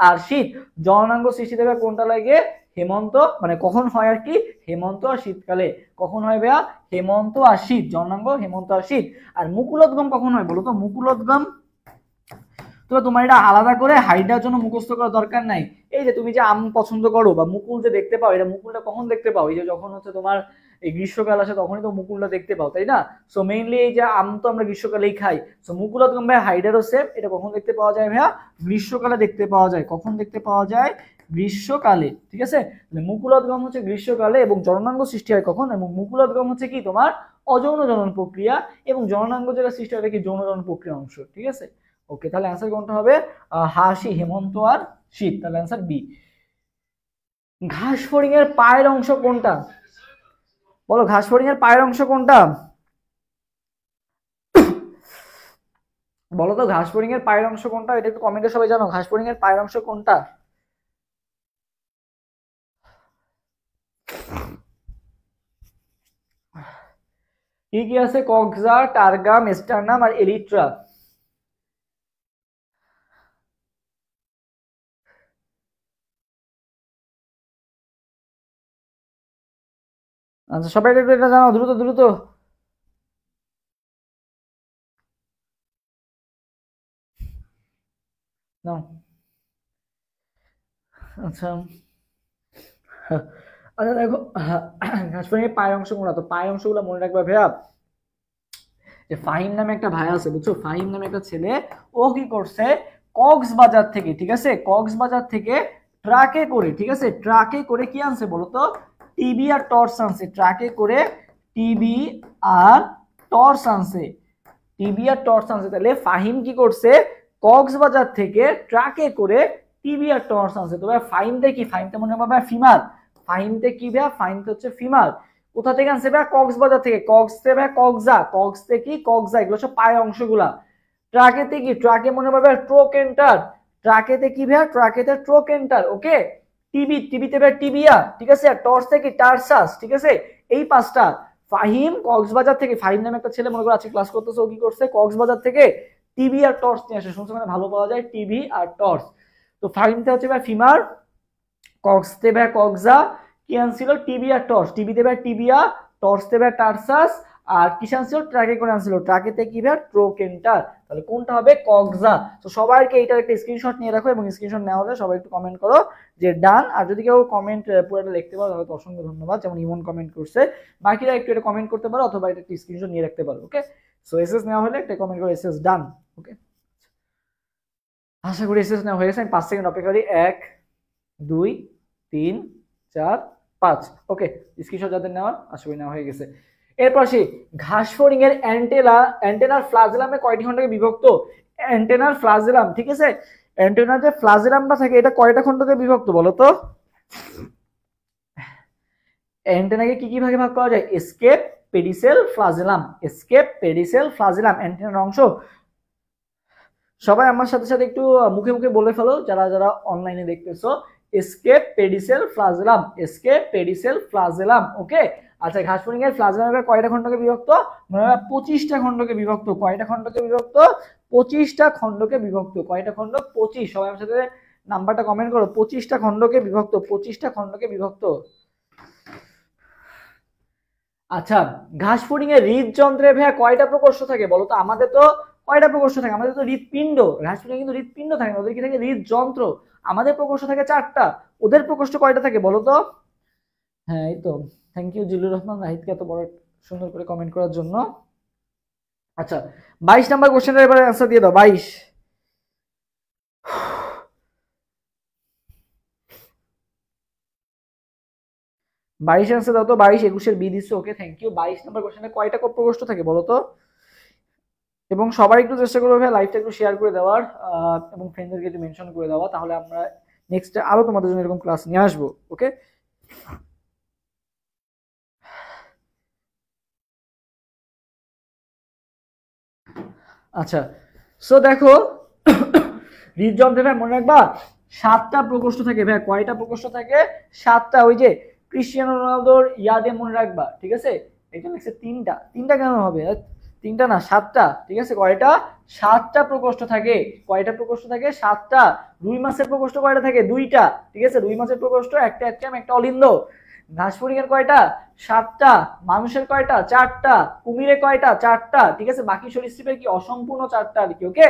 আর শীত, জনাঙ্গ সৃষ্টি দেবে কোনটা লাগে? হেমন্ত, মানে কখন হয় আর কি? হেমন্ত আর শীতকালে। কখন হয় ভাইয়া? হেমন্ত আর শীত। জনাঙ্গ হেমন্ত আর শীত। আর মুকুলোদ্গম কখন হয় বলতো? মুকুলোদ্গম তো তোমার এটা আলাদা করে হাইডার জন্য মুখস্থ করার দরকার নাই। এই যে তুমি যে আম পছন্দ করো বা মুকুল যে দেখতে পাও, এটা মুকুলটা কখন দেখতে পাও? এই যে যখন হচ্ছে তোমার এই গ্রীষ্মকাল আসে তখনই তো মুকুলটা দেখতে পাও, তাই না? সো মেইনলি এই যে আম তো আমরা গ্রীষ্মকালেই খাই। সো মুকুলোদ্গম ভাই হাইডারও সেম, এটা কখন দেখতে পাওয়া যায় ভাইয়া? গ্রীষ্মকালে দেখতে পাওয়া যায়। কখন দেখতে পাওয়া যায়? গ্রীষ্মকালে, ঠিক আছে? মুকুলোদ্গম হচ্ছে গ্রীষ্মকালে, এবং জননাঙ্গ সৃষ্টি হয় কখন? এবং মুকুলোদ্গম হচ্ছে কি তোমার অযৌন জনন প্রক্রিয়া, এবং জননাঙ্গ যেটা সৃষ্টি হয় কি যৌন জনন প্রক্রিয়ার অংশ, ঠিক আছে? ওকে, তাহলে অ্যান্সার কোনটা হবে? হাসি, হেমন্ত আর শীত, তাহলে অ্যান্সার বি। ঘাস ফড়িং এর পায়ের অংশ কোনটা? বলো, ঘাস ফড়িং এর পায়ের অংশ কোনটা? বলো তো, ঘাস ফড়িং এর পায়ের অংশ কোনটা? এটা একটু কমেন্টে সবাই জানো, ঘাস ফড়িং এর পায়ের অংশ কোনটা? কি কি আছে? কক্সা, টার্গাম, স্টারনাম আর এলিট্রা। আচ্ছা, সবাই একটু এটা জানাও দ্রুত দ্রুত। নাও। আচ্ছা, আচ্ছা দেখো, ঘাস ফড়িং এর পায়ের অংশ কোনটা? তো পায়ের অংশগুলো মনে রাখবে ভাইয়া, যে ফাহিম নামে একটা ভাই আছে, বুঝছো? ফাহিম নামে একটা ছেলে, ও কি করছে, কক্সবাজার থেকে, ঠিক আছে, কক্সবাজার থেকে ট্রাকে করে, ঠিক আছে, ট্রাকে করে কি আনছে বলতো? টিবি আর টর্চ আনছে। ট্রাকে করে টিবি আর টর্চ আনছে। টিবি আর টর্চ আনছে। তাহলে ফাহিম কি করছে? কক্সবাজার থেকে ট্রাকে করে টিবি আর টর্চ আনছে। তো ভাই ফাহিমটা কি? ফাহিমটা মনে হবে ফিমার। ফাহিমতে কি ভাই? ফাহিমতে হচ্ছে ফিমার। কোথা থেকে আনছে ভাই? কক্সবাজার থেকে। কক্সতে ভাই কক্সা, কক্সতে কি কক্সা, এগুলো সব পায়ের অংশগুলা। ট্রাকেতে কি? ট্রাকে মনে পাবে ট্রোকেন্টার। ট্রাকেতে কি ভাই? ট্রাকেতে ট্রোকেন্টার। ওকে, টিবি, টিবিতে ভাই টিবিয়া, ঠিক আছে, আর টর্চ থেকে টারসাস, ঠিক আছে। এই পাঁচটা। ফাহিম কক্সবাজার থেকে, ফাহিম নামে একটা ছেলে মনে করো আজকে ক্লাস করতেছে, ও কি করছে? কক্সবাজার থেকে টিভি আর টর্চ নিয়ে আসে। শুনছো মানে ভালো পাওয়া যায় টিভি আর টর্চ। তো ফাহিমটা হচ্ছে ভাই ফিমার, কক্সতে ভাই কক্সা, কি আনছিল? টিবি আর টর্চ। টিভিতে ভাই টিবিয়া, টর্চতে ভাই টারসাস, আর কিসে আনছিল? ট্রাকে করে আনছিল। ট্রাকেতে কি ভাই? ট্রোকেন্টার। তাহলে কোনটা হবে? কক্সা। তো সবাইকে এইটার একটা স্ক্রিনশট নিয়ে রাখো, এবং স্ক্রিনশট নেওয়া হলে সবাই একটু কমেন্ট করো যে ডান। আর যদি কেউ কমেন্ট পুরোটা লিখতে পারো তাহলে তো অসংখ্য ধন্যবাদ, যেমন ইমন কমেন্ট করছে। বাকিরা একটু এটা কমেন্ট করতে পারো, অথবা এটা একটা স্ক্রিনশট নিয়ে রাখতে পারো। ওকে, সো এসএস নেওয়া হলে একটা কমেন্ট করো এসএস ডান। ওকে, আশা করি এসএস নেওয়া হয়ে গেছে। আমি 5 সেকেন্ড অপেক্ষা করি। 1 2 3 4 5। ওকে, স্ক্রিনশট যাদের নেওয়ার আশা করি নেওয়া হয়ে গেছে। এরপর আসি, ঘাস ফড়িং এর অ্যান্টেনার ফ্লাজেলামে কয়টি খণ্ডকে বিভক্ত? অ্যান্টেনার ফ্লাজেলাম, ঠিক আছে, অ্যান্টেনার যে ফ্লাজেলামটা থাকে এটা কয়টা খণ্ডকে বিভক্ত বলো তো? অ্যান্টেনাকে কি কি ভাগে ভাগ করা যায়? Scape, pedicel, flagellum. Scape, pedicel, flagellum অ্যান্টেনার অংশ। সবাই আমার সাথে সাথে একটু মুখে মুখে বলে ফেলো, যারা যারা অনলাইনে দেখতেছো। Scape, pedicel, flagellum. Scape, pedicel, flagellum. Okay, আচ্ছা, ঘাস ফড়িং এর ফ্লাজেলাম কয়টা খণ্ডকে বিভক্ত? 25টা খণ্ডকে বিভক্ত। কয়টা খণ্ডকে বিভক্ত? 25টা খণ্ডকে বিভক্ত। কয়টা খণ্ড? 25। সবাই আমার সাথে নাম্বারটা কমেন্ট করো। 25টা খণ্ডকে বিভক্ত। 25টা খণ্ডকে বিভক্ত। আচ্ছা, ঘাস ফড়িং এর হৃদযন্ত্রে ভাইয়া কয়টা প্রকোষ্ঠ থাকে বলো তো? আমাদের তো কয়টা প্রকোষ্ঠ থাকে? আমাদের তো হৃদপিণ্ড। ঘাস ফড়িং কিন্তু হৃদপিণ্ড থাকে না, ওদের কি থাকে? হৃদযন্ত্র। আমাদের প্রকোষ্ঠ থাকে 4টা। ওদের প্রকোষ্ঠ কয়টা থাকে বলো তো? হ্যাঁ, এই তো। থ্যাংক ইউ জিল্লুর রহমান রাহিদকে এত বড় সুন্দর করে কমেন্ট করার জন্য। আচ্ছা, 22 নাম্বার কোশ্চেনের এবারে অ্যান্সার দিয়ে দাও। 22। 22 অ্যান্সার দাও তো। 22, 21-এর বি দিচ্ছে। ওকে, থ্যাংক ইউ। 22 নাম্বার কোশ্চেনে কয়টা প্রকোষ্ঠ থাকে বলো তো? এবং সবাই একটু চেষ্টা করবে ভাই লাইভটা একটু শেয়ার করে দেওয়ার, এবং ফ্রেন্ডদেরকে একটু মেনশন করে দেওয়া, তাহলে আমরা নেক্সট আরো তোমাদের জন্য এরকম ক্লাস নিয়ে আসবো। ওকে, আচ্ছা, সো দেখো, হৃদযন্ত্রে ভাই মনে রাখবা 7টা প্রকোষ্ঠ থাকে। ভাই কয়টা প্রকোষ্ঠ থাকে? 7টা। ওই যে ক্রিস্টিয়ানো রোনালদোর ইয়াদে মনে রাখবা, ঠিক আছে। এটা লিখছে তিনটা, তিনটা কেন হবে, তিনটা না সাতটা, ঠিক আছে। কয়টা, সাতটা প্রকোষ্ঠ থাকে। কয়টা প্রকোষ্ঠ থাকে, সাতটা। রুই মাছের প্রকোষ্ঠ কয়টা থাকে, দুইটা, ঠিক আছে। রুই মাছের প্রকোষ্ঠ একটা অ্যাট্রাম একটা অলিন্দ। ঘাস ফড়িংয়ের কয়টা, সাতটা। মানুষের কয়টা, চারটা। কুমিরের কয়টা, চারটা, ঠিক আছে। বাকি সরীসৃপের কি অসম্পূর্ণ চারটা আর কি, ওকে।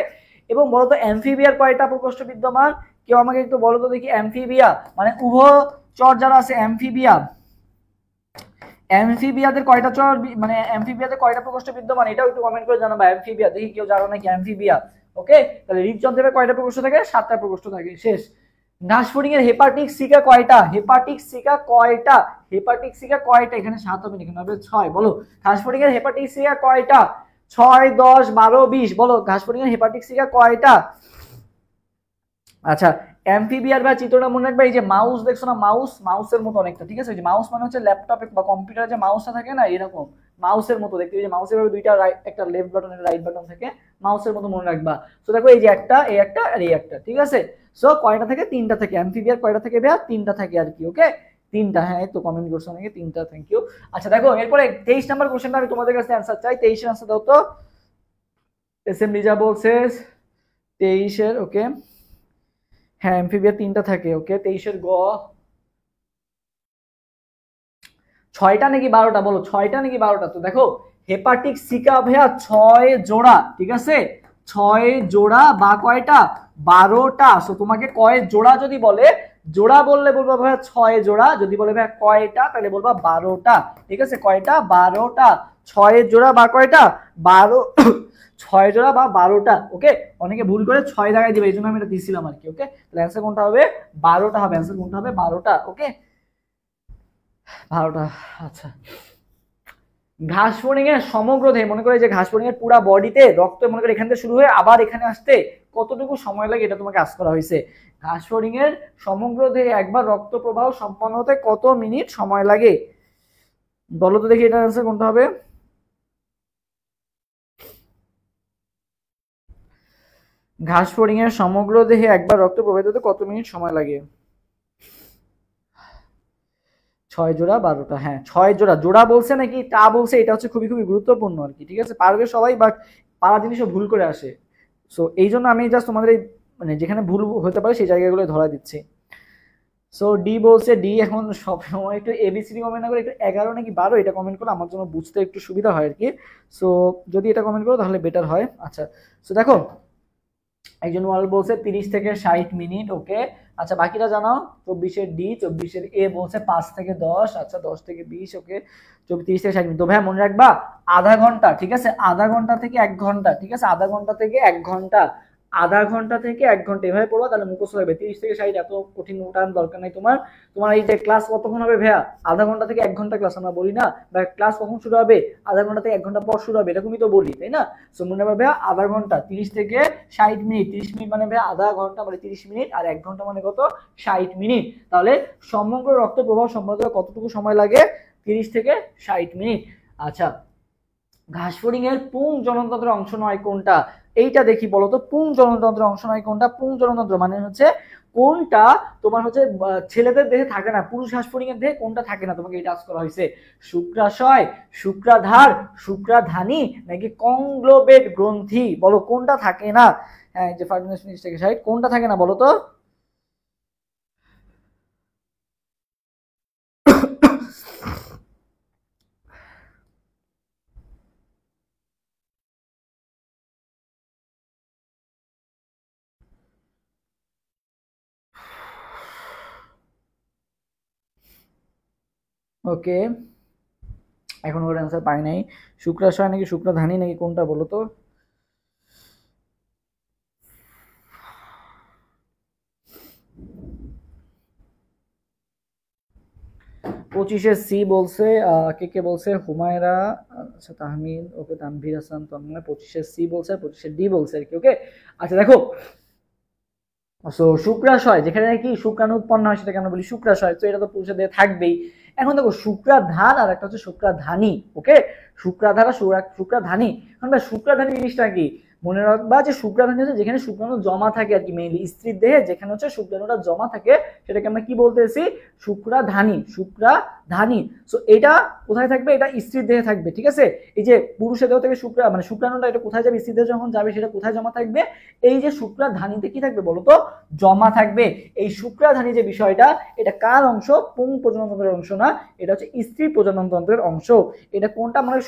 এবং বলতো অ্যামফিবিয়ার কয়টা প্রকোষ্ঠ বিদ্যমান, কেউ আমাকে একটু বলো তো দেখি। অ্যামফিবিয়া মানে উভচর যারা আছে, অ্যামফিবিয়া, অ্যামফিবিয়াদের কয়টা চর, মানে অ্যামফিবিয়াদের কয়টা প্রকোষ্ঠ বিদ্যমান, এটাও একটু কমেন্ট করে জানাবা। অ্যামফিবিয়া দেখি কেউ জানো নাকি অ্যামফিবিয়া, ওকে। তাহলে হৃদযন্ত্রের কয়টা প্রকোষ্ঠ থাকে, সাতটা প্রকোষ্ঠ থাকে, শেষ। ঘাসফড়িং এর হেপাটিক সিকা কয়টা, হেপাটিক সিকা কয়টা, হেপাটিক সিকা কয়টা, এখানে 7 হবে না, এখানে হবে 6। বলো ঘাসফড়িং এর হেপাটিক সিকা কয়টা, 6, 10, 12, 20, বলো ঘাসফড়িং এর হেপাটিক সিকা কয়টা। আচ্ছা, অ্যামফিবিয়ার বা চিত্রটা মনে রাখবে, এই যে মাউস দেখছো না, মাউস, মাউসের মতো অনেকটা, ঠিক আছে। ওই যে মাউস মানে হচ্ছে ল্যাপটপে বা কম্পিউটারে যে মাউসটা থাকে না, এরকম মাউসের মতো দেখতে। এই যে মাউসের ভাবে দুইটা একটা লেফট বাটন একটা রাইট বাটন থাকে, মাউসের মতো মনে রাখবা। তো দেখো এই যে একটা, এই একটা আর এই একটা, ঠিক আছে। সো কয়টা থেকে, তিনটা থেকে। অ্যামফিবিয়ার কয়টা থেকে ভাইয়া, তিনটা থাকে আর কি, ওকে। তিনটা, হ্যাঁ তো কমেন্ট করছো অনেকে, তিনটা, থ্যাংক ইউ। আচ্ছা দেখো এরপরে 23 নাম্বার কোশ্চেনটা আমি তোমাদের কাছে অ্যান্সার চাই। 23 এর আনসার দাও তো। এসএমডি যা বলছে 23 এর, ওকে। হ্যাঁ অ্যামফিবিয়া তিনটা থাকে, ওকে। 23 এর গ, 6টা নাকি 12টা, বলো 6টা নাকি 12টা। তো দেখো হেপাটিক সিকা ভাইয়া 6 জোড়া, ঠিক আছে। 6 জোড়া বা কয়টা, 12টা। সো তোমাকে কয় জোড়া যদি বলে, জোড়া বললে বলবা ভাইয়া 6 জোড়া, যদি বলে ভাইয়া কয়টা তাহলে বলবা 12টা, ঠিক আছে। কয়টা, 12টা। 6 জোড়া বা কয়টা, 12, 6 জোড়া বা 12টা, ওকে। অনেকে ভুল করে 6 জায়গায় দিবে, এই জন্য আমি এটা দিছিলাম আর কি, ওকে। তাহলে অ্যান্সার কোনটা হবে, 12টা হবে। অ্যান্সার কোনটা হবে, 12টা, ওকে। 12টা। আচ্ছা, ঘাস ফড়িং এর সমগ্র দেহে, মনে করে যে ঘাস ফড়িং এর পুরা বডিতে রক্ত, মনে করে এখান থেকে শুরু হয়ে আবার এখানে আসতে কতটুকু সময় লাগে, এটা তোমাকে আজ করা হয়েছে। ঘাস ফড়িং এর সমগ্র দেহে একবার রক্ত প্রবাহ সম্পন্ন হতে কত মিনিট সময় লাগে, বলো তো দেখি এটার আনসার কোনটা হবে। ঘাস ফড়িং এর সমগ্র দেহে একবার রক্ত প্রবাহিত হতে কত মিনিট সময় লাগে। 6 জোড়া 12টা, হ্যাঁ 6 জোড়া। জোড়া বলছে নাকি তা বলছে, এটা হচ্ছে খুবই খুবই গুরুত্বপূর্ণ আর কি, ঠিক আছে। পারবে সবাই, বাট পারা জিনিসও ভুল করে আসে। সো এই জন্য আমি জাস্ট তোমাদের এই মানে যেখানে ভুল হতে পারে সেই জায়গাগুলো ধরা দিচ্ছি। সো ডি বলছে, ডি এখন সব সময় একটু এবিসিডি কমেন্ট না করে একটু 11 নাকি 12 এটা কমেন্ট করলে আমার জন্য বুঝতে একটু সুবিধা হয় আর কি। সো যদি এটা কমেন্ট করো তাহলে বেটার হয়। আচ্ছা, সো দেখো একজন ওয়াল বলছে 30 থেকে 60 মিনিট, ওকে। আচ্ছা বাকিটা জানাও। 24 ডি, 24 এ বলছে 5 থেকে 10, আচ্ছা 10 থেকে 20, ওকে। 30 থেকে 60 মিনিট। তো ভাই মনে রাখবা আধা ঘন্টা, ঠিক আছে। আধা ঘন্টা থেকে 1 ঘন্টা, ঠিক আছে। আধা ঘন্টা থেকে 1 ঘন্টা, আধা ঘন্টা থেকে 1 ঘন্টা, এভাবে পড়বা তাহলে মুখস্থ হবে। 30 থেকে 60 এত কঠিন উঠান দরকার নাই তোমার। তোমার এই যে ক্লাস কতক্ষণ হবে ভাইয়া, আধা ঘন্টা থেকে 1 ঘন্টা ক্লাস আমরা বলি না, বা ক্লাস কখন শুরু হবে, আধা ঘন্টা থেকে 1 ঘন্টা পর শুরু হবে, এরকমই তো বলি, তাই না। সো মনে রাখবে ভাইয়া আধা ঘন্টা, 30 থেকে 60 মিনিট। 30 মিনিট মানে ভাইয়া আধা ঘন্টা মানে 30 মিনিট, আর 1 ঘন্টা মানে কত, 60 মিনিট। তাহলে সমগ্র রক্ত প্রবাহ সম্পন্ন কতটুকু সময় লাগে, 30 থেকে 60 মিনিট। আচ্ছা, ঘাস ফড়িং এর পুং জননতন্ত্রের অংশ নয় কোনটা, এইটা দেখি বলো তো। পুং জননতন্ত্রের অংশ নয় কোনটা, পুং জননতন্ত্র মানে হচ্ছে কোনটা তোমার হচ্ছে ছেলেদের দেহে থাকে না, পুরুষ ঘাস ফড়িং এর দেহে কোনটা থাকে না, তোমাকে এটা আজ করা হয়েছে। শুক্রাশয়, শুক্রাধার, শুক্রাধানী নাকি কংগ্লোবেট গ্রন্থি, বলো কোনটা থাকে না। হ্যাঁ যে 5 থেকে 60 কোনটা থাকে না বলো তো। ওকে, এখন ওর অ্যান্সার পাই নাই। শুক্রাশয় নাকি শুক্রাধানী নাকি কোনটা বলো তো। 25 সি বলছে, কে কে বলছে, হুমায়রা, আচ্ছা তাহমিদ, ওকে, তানভীর হাসান তন্ময়। 25 সি বলছে, 25 ডি বলছে আর কি, ওকে। আচ্ছা দেখো, সো শুক্রাশয় যেখানে কি শুক্রাণু উৎপন্ন হয় সেটাকে আমরা বলি শুক্রাশয়, তো এটা তো পুরুষের দেহে থাকবেই। এখন দেখো শুক্রাধার আর একটা হচ্ছে শুক্রাধানী, ওকে। শুক্রাধার আর শুক্রাধানী। এখন ভাই শুক্রাধানী জিনিসটা কি, মনে রাখবা যে শুক্রাণু হচ্ছে যেখানে শুক্রাণু জমা থাকে আর কি, মেইনলি স্ত্রীর দেহে যেখানে হচ্ছে শুক্রাণুটা জমা থাকে সেটাকে আমরা কি বলতেছি, শুক্রাধানী, শুক্রাধানী। সো এটা কোথায় থাকবে, এটা স্ত্রীর দেহে থাকবে, ঠিক আছে। এই যে পুরুষের দেহ থেকে মানে শুক্রাণুটা এটা কোথায় যাবে, স্ত্রীর দেহে যখন যাবে সেটা কোথায় জমা থাকবে, এই যে শুক্রাধানীতে কি থাকবে বলতো, জমা থাকবে। এই শুক্রাধানী যে বিষয়টা, এটা কার অংশ, পুং প্রজননতন্ত্রের অংশ না, এটা হচ্ছে স্ত্রী প্রজননতন্ত্রের অংশ। এটা কোনটা, মানে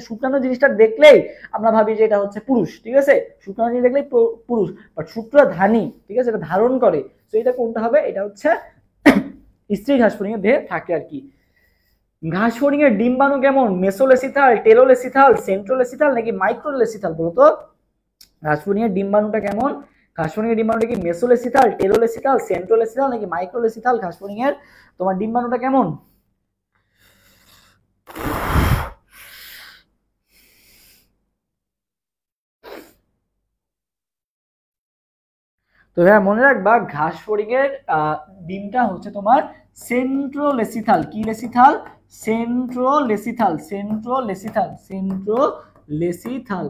শুক্রাণু জিনিসটা দেখলেই আমরা ভাবি যে এটা হচ্ছে পুরুষ, ঠিক আছে, শুক্রাণু জিনিস দেখলেই পুরুষ, বাট শুক্রাধানী, ঠিক আছে, এটা ধারণ করে। তো এটা কোনটা হবে, এটা হচ্ছে স্ত্রী ঘাসফড়িং এর দেহে থাকে আর কি। ঘাসফড়িং এর ডিম্বাণু কেমন, মেসোলেসিথাল, টেলোলেসিথাল, সেন্ট্রোলেসিথাল নাকি মাইক্রোলেসিথাল বলতো। ঘাসফড়িং এর ডিম্বাণুটা কেমন, ঘাসফড়িং এর ডিম্বাণুটা কি মেসোলেসিথাল, টেলোলেসিথাল, সেন্ট্রোলেসিথাল নাকি মাইক্রোলেসিথাল, ঘাসফড়িং এর তোমার ডিম্বাণুটা কেমন। তো হ্যাঁ মনে রাখবা ঘাসফড়িং এর ডিমটা হচ্ছে তোমার সেন্ট্রোলেসিথাল, কি লেসিথাল, সেন্ট্রোলেসিথাল, সেন্ট্রোলেসিথাল, সেন্ট্রোলেসিথাল,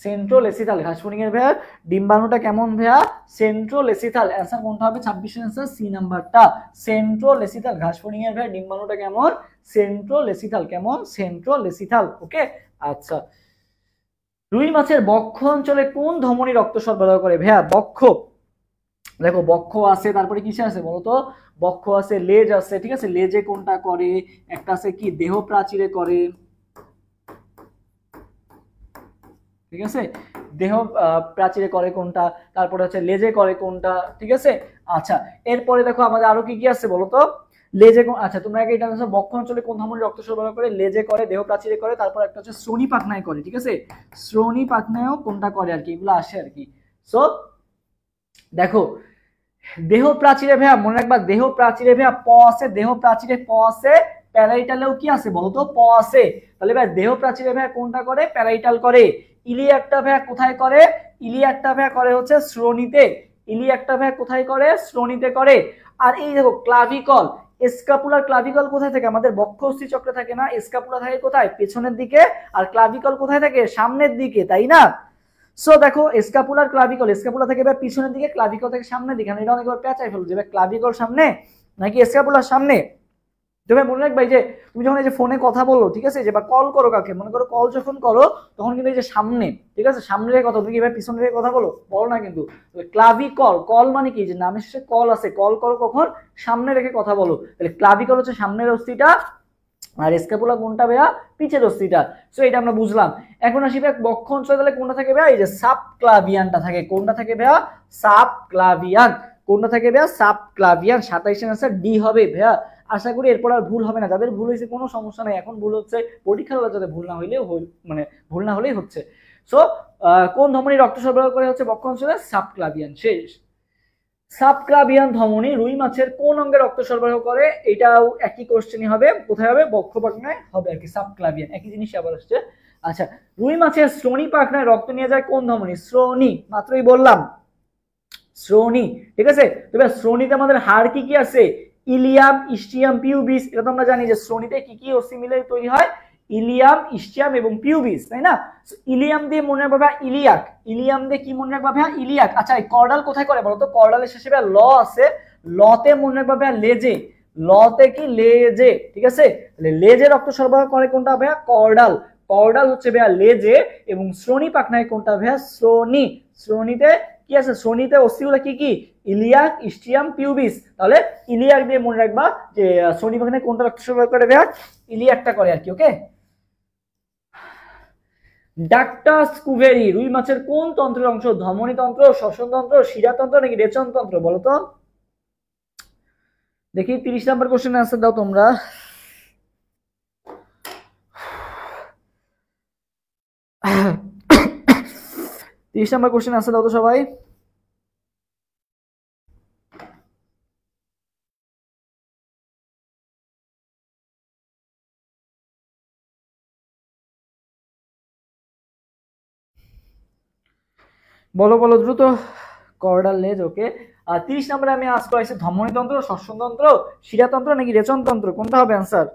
সেন্ট্রোলেসিথাল। ঘাসফড়িং এর ভাইয়া ডিম্বাণুটা কেমন ভাইয়া, সেন্ট্রোলেসিথাল। অ্যান্সার কোনটা হবে 26 অ্যান্সার সি নাম্বারটা, সেন্ট্রোলেসিথাল। ঘাসফড়িং এর ভাইয়া ডিম্বাণুটা কেমন, সেন্ট্রোলেসিথাল, কেমন, সেন্ট্রোলেসিথাল। ওকে আচ্ছা, রুই মাছের বক্ষ অঞ্চলে কোন ধমনী রক্ত সরবরাহ করে ভাইয়া, বক্ষ, দেখো বক্ষ আছে, তারপরে কিসে আছে বলতো, বক্ষ আছে, লেজ আছে, ঠিক আছে, লেজে কোনটা করে, একটা আছে কি দেহ প্রাচীরে করে, ঠিক আছে, দেহ প্রাচীরে করে কোনটা, তারপরে হচ্ছে লেজে করে কোনটা, ঠিক আছে। আচ্ছা এরপরে দেখো আমাদের আরো কি কি আছে বলতো, লেজে, আচ্ছা তোমরা আগে এটা জানো বক্ষ অঞ্চলে কোন ধমনীর রক্ত সরবরাহ করে, লেজে করে, দেহ প্রাচীরে করে, তারপর একটা হচ্ছে শ্রোণী পাখনায় করে, ঠিক আছে, শ্রোণী পাখনায়ও কোনটা করে আর কি, এগুলো আসে আর কি। সো দেখো দেহ প্রাচীরে ভাইয়া মনে রাখবা, দেহ প্রাচীরে ভাইয়া প আছে, দেহ প্রাচীরে প আছে, প্যারাইটালেও কি আছে বলতো, প আছে। তাহলে ভাই দেহ প্রাচীরে ভাইয়া কোনটা করে, প্যারাইটাল করে। ইলিয়াকটা ভাইয়া কোথায় করে, ইলিয়াকটা ভাইয়া করে হচ্ছে শ্রোণীতে, ইলিয়াকটা ভাইয়া কোথায় করে, শ্রোণীতে করে। আর এই দেখো ক্লাভিকল, স্ক্যাপুলার ক্লাভিকল কোথায় থাকে, আমাদের বক্ষ অস্থি চক্রে থাকে না, স্ক্যাপুলা থাকে কোথায়, পেছনের দিকে, আর ক্লাভিকল কোথায় থাকে, সামনের দিকে, তাই না। সো দেখো স্ক্যাপুলার ক্লাভিকল, স্ক্যাপুলা থেকে পিছনের দিকে, ক্লাভিকল থেকে সামনের দিকে, এটা অনেকবার পেঁচাই ফেলো যে ক্লাভিকল সামনে নাকি স্ক্যাপুলার সামনে। তবে মনে রাখবে যে তুমি যখন এই যে ফোনে কথা বলো, ঠিক আছে, যে বা কল করো কাকে, মনে করো কল যখন করো তখন কিন্তু এই যে সামনে, ঠিক আছে, সামনে রেখে কথা, তুমি কি এবার পিছনে রেখে কথা বলো না কিন্তু। ক্লাভিকল, কল মানে কি, যে নামের শেষে কল আছে, কল করো কখন, সামনে রেখে কথা বলো। তাহলে ক্লাভিকল হচ্ছে সামনের অস্থিটা, আর স্ক্যাপুলা কোনটা ভাইয়া, পিছের অস্থিটা। সো এটা আমরা বুঝলাম। এখন আসি ভাই বক্ষ অঞ্চলে, তাহলে কোনটা থাকে ভাইয়া, এই যে সাবক্লাভিয়ানটা থাকে, কোনটা থাকে ভাইয়া, সাবক্লাভিয়ান, কোনটা থাকে ভাইয়া, সাবক্লাভিয়ান। 27 আনসার ডি হবে ভাইয়া। আশা করি এরপর আর ভুল হবে না, যাদের ভুল হয়েছে কোনো সমস্যা নাই, এখন ভুল হচ্ছে পরীক্ষার হলে যাতে ভুল না হইলেও মানে ভুল না হলেই হচ্ছে। সো কোন ধমনী রক্ত সরবরাহ করে হচ্ছে বক্ষ অঞ্চলে, সাবক্লাভিয়ান। শেষ। সাবক্লাভিয়ান ধমনী রুই মাছের কোন অঙ্গে রক্ত সরবরাহ করে, এটাও একই কোশ্চেনই হবে, কোথায় হবে, বক্ষ পাখনায় হবে আর কি, সাবক্লাভিয়ান, একই জিনিস আবার আসছে। আচ্ছা রুই মাছের শ্রোণী পাখনায় রক্ত নিয়ে যায় কোন ধমনী, শ্রোণী, মাত্রই বললাম শ্রোণী, ঠিক আছে। তবে শ্রোণীতে আমাদের হাড় কি কি আছে, ইলিয়াম, ইস্টিয়াম, পিউবিস, এটা তো আমরা জানি যে শ্রোণীতে কি কি অস্থি মিলে তৈরি হয়, ইলিয়াম, ইস্টিয়াম এবং পিউবিস, তাই না। ইলিয়াম দিয়ে মনে রাখবা ইলিয়াক, ইলিয়াম দিয়ে কি মনে রাখবা ভাইয়া, ইলিয়াক। আচ্ছা এই কর্ডাল কোথায় করে বলতো, কর্ডালের শেষে ভাইয়া ল আছে, লতে মনে রাখবা ভাইয়া লেজে, লতে কি লেজে, ঠিক আছে। তাহলে লেজে রক্ত সরবরাহ করে কোনটা ভাইয়া, কর্ডাল, কর্ডাল হচ্ছে ভাইয়া লেজে, এবং শ্রোণী পাখনায় কোনটা ভাইয়া, শ্রোণী, শ্রোণীতে কি আছে, শ্রোণীতে অস্থিগুলো কি কি, ইলিয়াক, ইস্টিয়াম, পিউবিস। তাহলে ইলিয়াক দিয়ে মনে রাখবা যে শ্রোণী পাখনায় কোনটা রক্ত সরবরাহ করে ভাইয়া, ইলিয়াকটা করে আর কি। ওকে। ডাক্টাস কুভেরি রুই মাছের কোন তন্ত্রের অংশ, ধমনী তন্ত্র, শ্বসন তন্ত্র, শিরাতন্ত্র নাকি রেচন তন্ত্র বলতো। দেখি 30 নম্বর কোশ্চেন আনসার দাও তোমরা। 30 নম্বর কোশ্চেন আনসার দাও তো সবাই। বলো বলো দ্রুত। কর্ডাল লেজ, ওকে। আর 30 নম্বরে আমি আজ করেছি ধমনীতন্ত্র, শ্বসনতন্ত্র, শিরাতন্ত্র নাকি রেচনতন্ত্র, কোনটা হবে অ্যান্সার।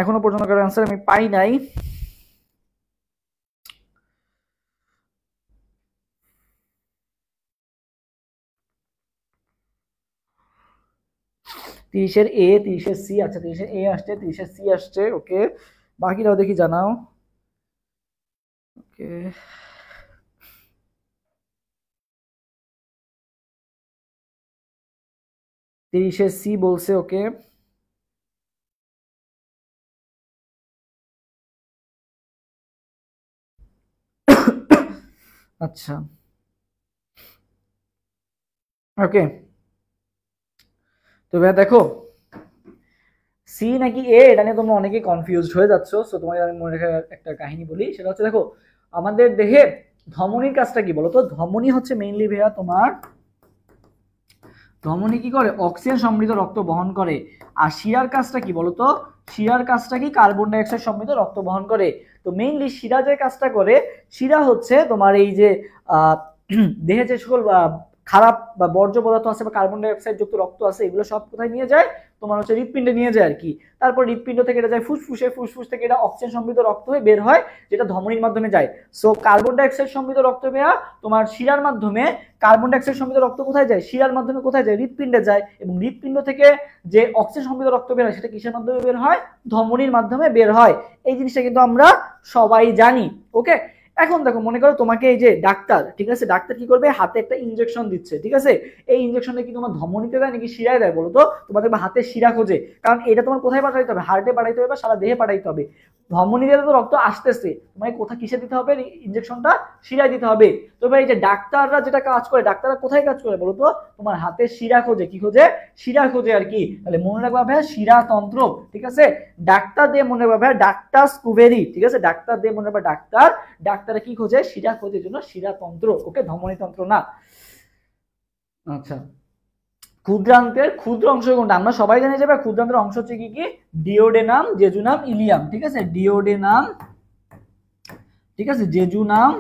এখনো পর্যন্ত কারো অ্যান্সার আমি পাই নাই। 30-এর এ, 30-এর সি। আচ্ছা 30-এর এ আসছে, 30-এর সি আসছে, ওকে। বাকিটাও দেখি জানাও। ওকে, 30-এর সি বলছে, ওকে। আচ্ছা, ওকে। তো ভাইয়া দেখো, সি নাকি এ এটা নিয়ে তোমরা অনেকেই কনফিউজড হয়ে যাচ্ছ। সো তোমাকে আমি মনে রাখার একটা কাহিনী বলি, সেটা হচ্ছে দেখো আমাদের দেহে ধমনীর কাজটা কি বলতো? ধমনী হচ্ছে মেইনলি ভাইয়া তোমার, ধমনী কি করে? অক্সিজেন সমৃদ্ধ রক্ত বহন করে। আর শিরার কাজটা কি বলতো? শিরার কাজটা কি? কার্বন ডাই অক্সাইড সমৃদ্ধ রক্ত বহন করে। তো মেইনলি শিরা যে কাজটা করে, শিরা হচ্ছে তোমার এই যে দেহে যে সকল খারাপ বা বর্জ্য পদার্থ আছে বা কার্বন ডাই অক্সাইড যুক্ত রক্ত আছে, এগুলো সব কোথায় নিয়ে যায়? তোমার হচ্ছে হৃৎপিণ্ডে নিয়ে যায় আর কি। তারপর হৃৎপিণ্ড থেকে এটা যায় ফুসফুসে, ফুসফুস থেকে এটা অক্সিজেন সমৃদ্ধ রক্ত হয়ে বের হয়, যেটা ধমনীর মাধ্যমে যায়। সো কার্বন ডাই অক্সাইড সমৃদ্ধ রক্ত বেয়া তোমার শিরার মাধ্যমে, কার্বন ডাই অক্সাইড সমৃদ্ধ রক্ত কোথায় যায়? শিরার মাধ্যমে কোথায় যায়? হৃৎপিণ্ডে যায়। এবং হৃৎপিণ্ড থেকে যে অক্সিজেন সমৃদ্ধ রক্ত বের হয়, সেটা কিসের মাধ্যমে বের হয়? ধমনীর মাধ্যমে বের হয়। এই জিনিসটা কিন্তু আমরা সবাই জানি, ওকে। এখন দেখো, মনে করো তোমাকে এই যে ডাক্তার, ঠিক আছে, ডাক্তার কি করবে? হাতে একটা ইনজেকশন দিচ্ছে, ঠিক আছে। এই ইনজেকশনটা কি তোমার ধমনীতে দেয় নাকি শিরায় দেয় বলো তো? তোমার দেখবে হাতে শিরা খোঁজে, কারণ এটা তোমার কোথায় পাঠাইতে হবে? হার্টে পাঠাইতে হবে বা সারা দেহে পাঠাইতে হবে। ধমনী দিয়ে তো রক্ত আসতেছে, তোমাকে কোথায় কিসে দিতে হবে ইনজেকশনটা? শিরায় দিতে হবে। তবে এই যে ডাক্তাররা যেটা কাজ করে, ডাক্তাররা কোথায় কাজ করে বলো তো? তোমার হাতে শিরা খোঁজে। কি খোঁজে? শিরা খোঁজে আর কি। তাহলে মনে রাখবা ভাই, শিরাতন্ত্র, ঠিক আছে। ডাক্তার দিয়ে মনে রাখবা ভাই, ডাক্তার স্কুভেরি, ঠিক আছে। ডাক্তার দিয়ে মনে রাখবা ডাক্তার, ডাক্তারে কি খোঁজে? শিরা খোঁজের জন্য শিরাতন্ত্র, ওকে, ধমনীতন্ত্র না। আচ্ছা, ক্ষুদ্রান্তের ক্ষুদ্র অংশ কোনটা? আমরা সবাই জানি যে ক্ষুদ্রান্তের অংশ হচ্ছে কি কি? ডিওডেনাম, জেজুনাম, ইলিয়াম, ঠিক আছে। ডিওডেনাম, ঠিক আছে, জেজুনাম,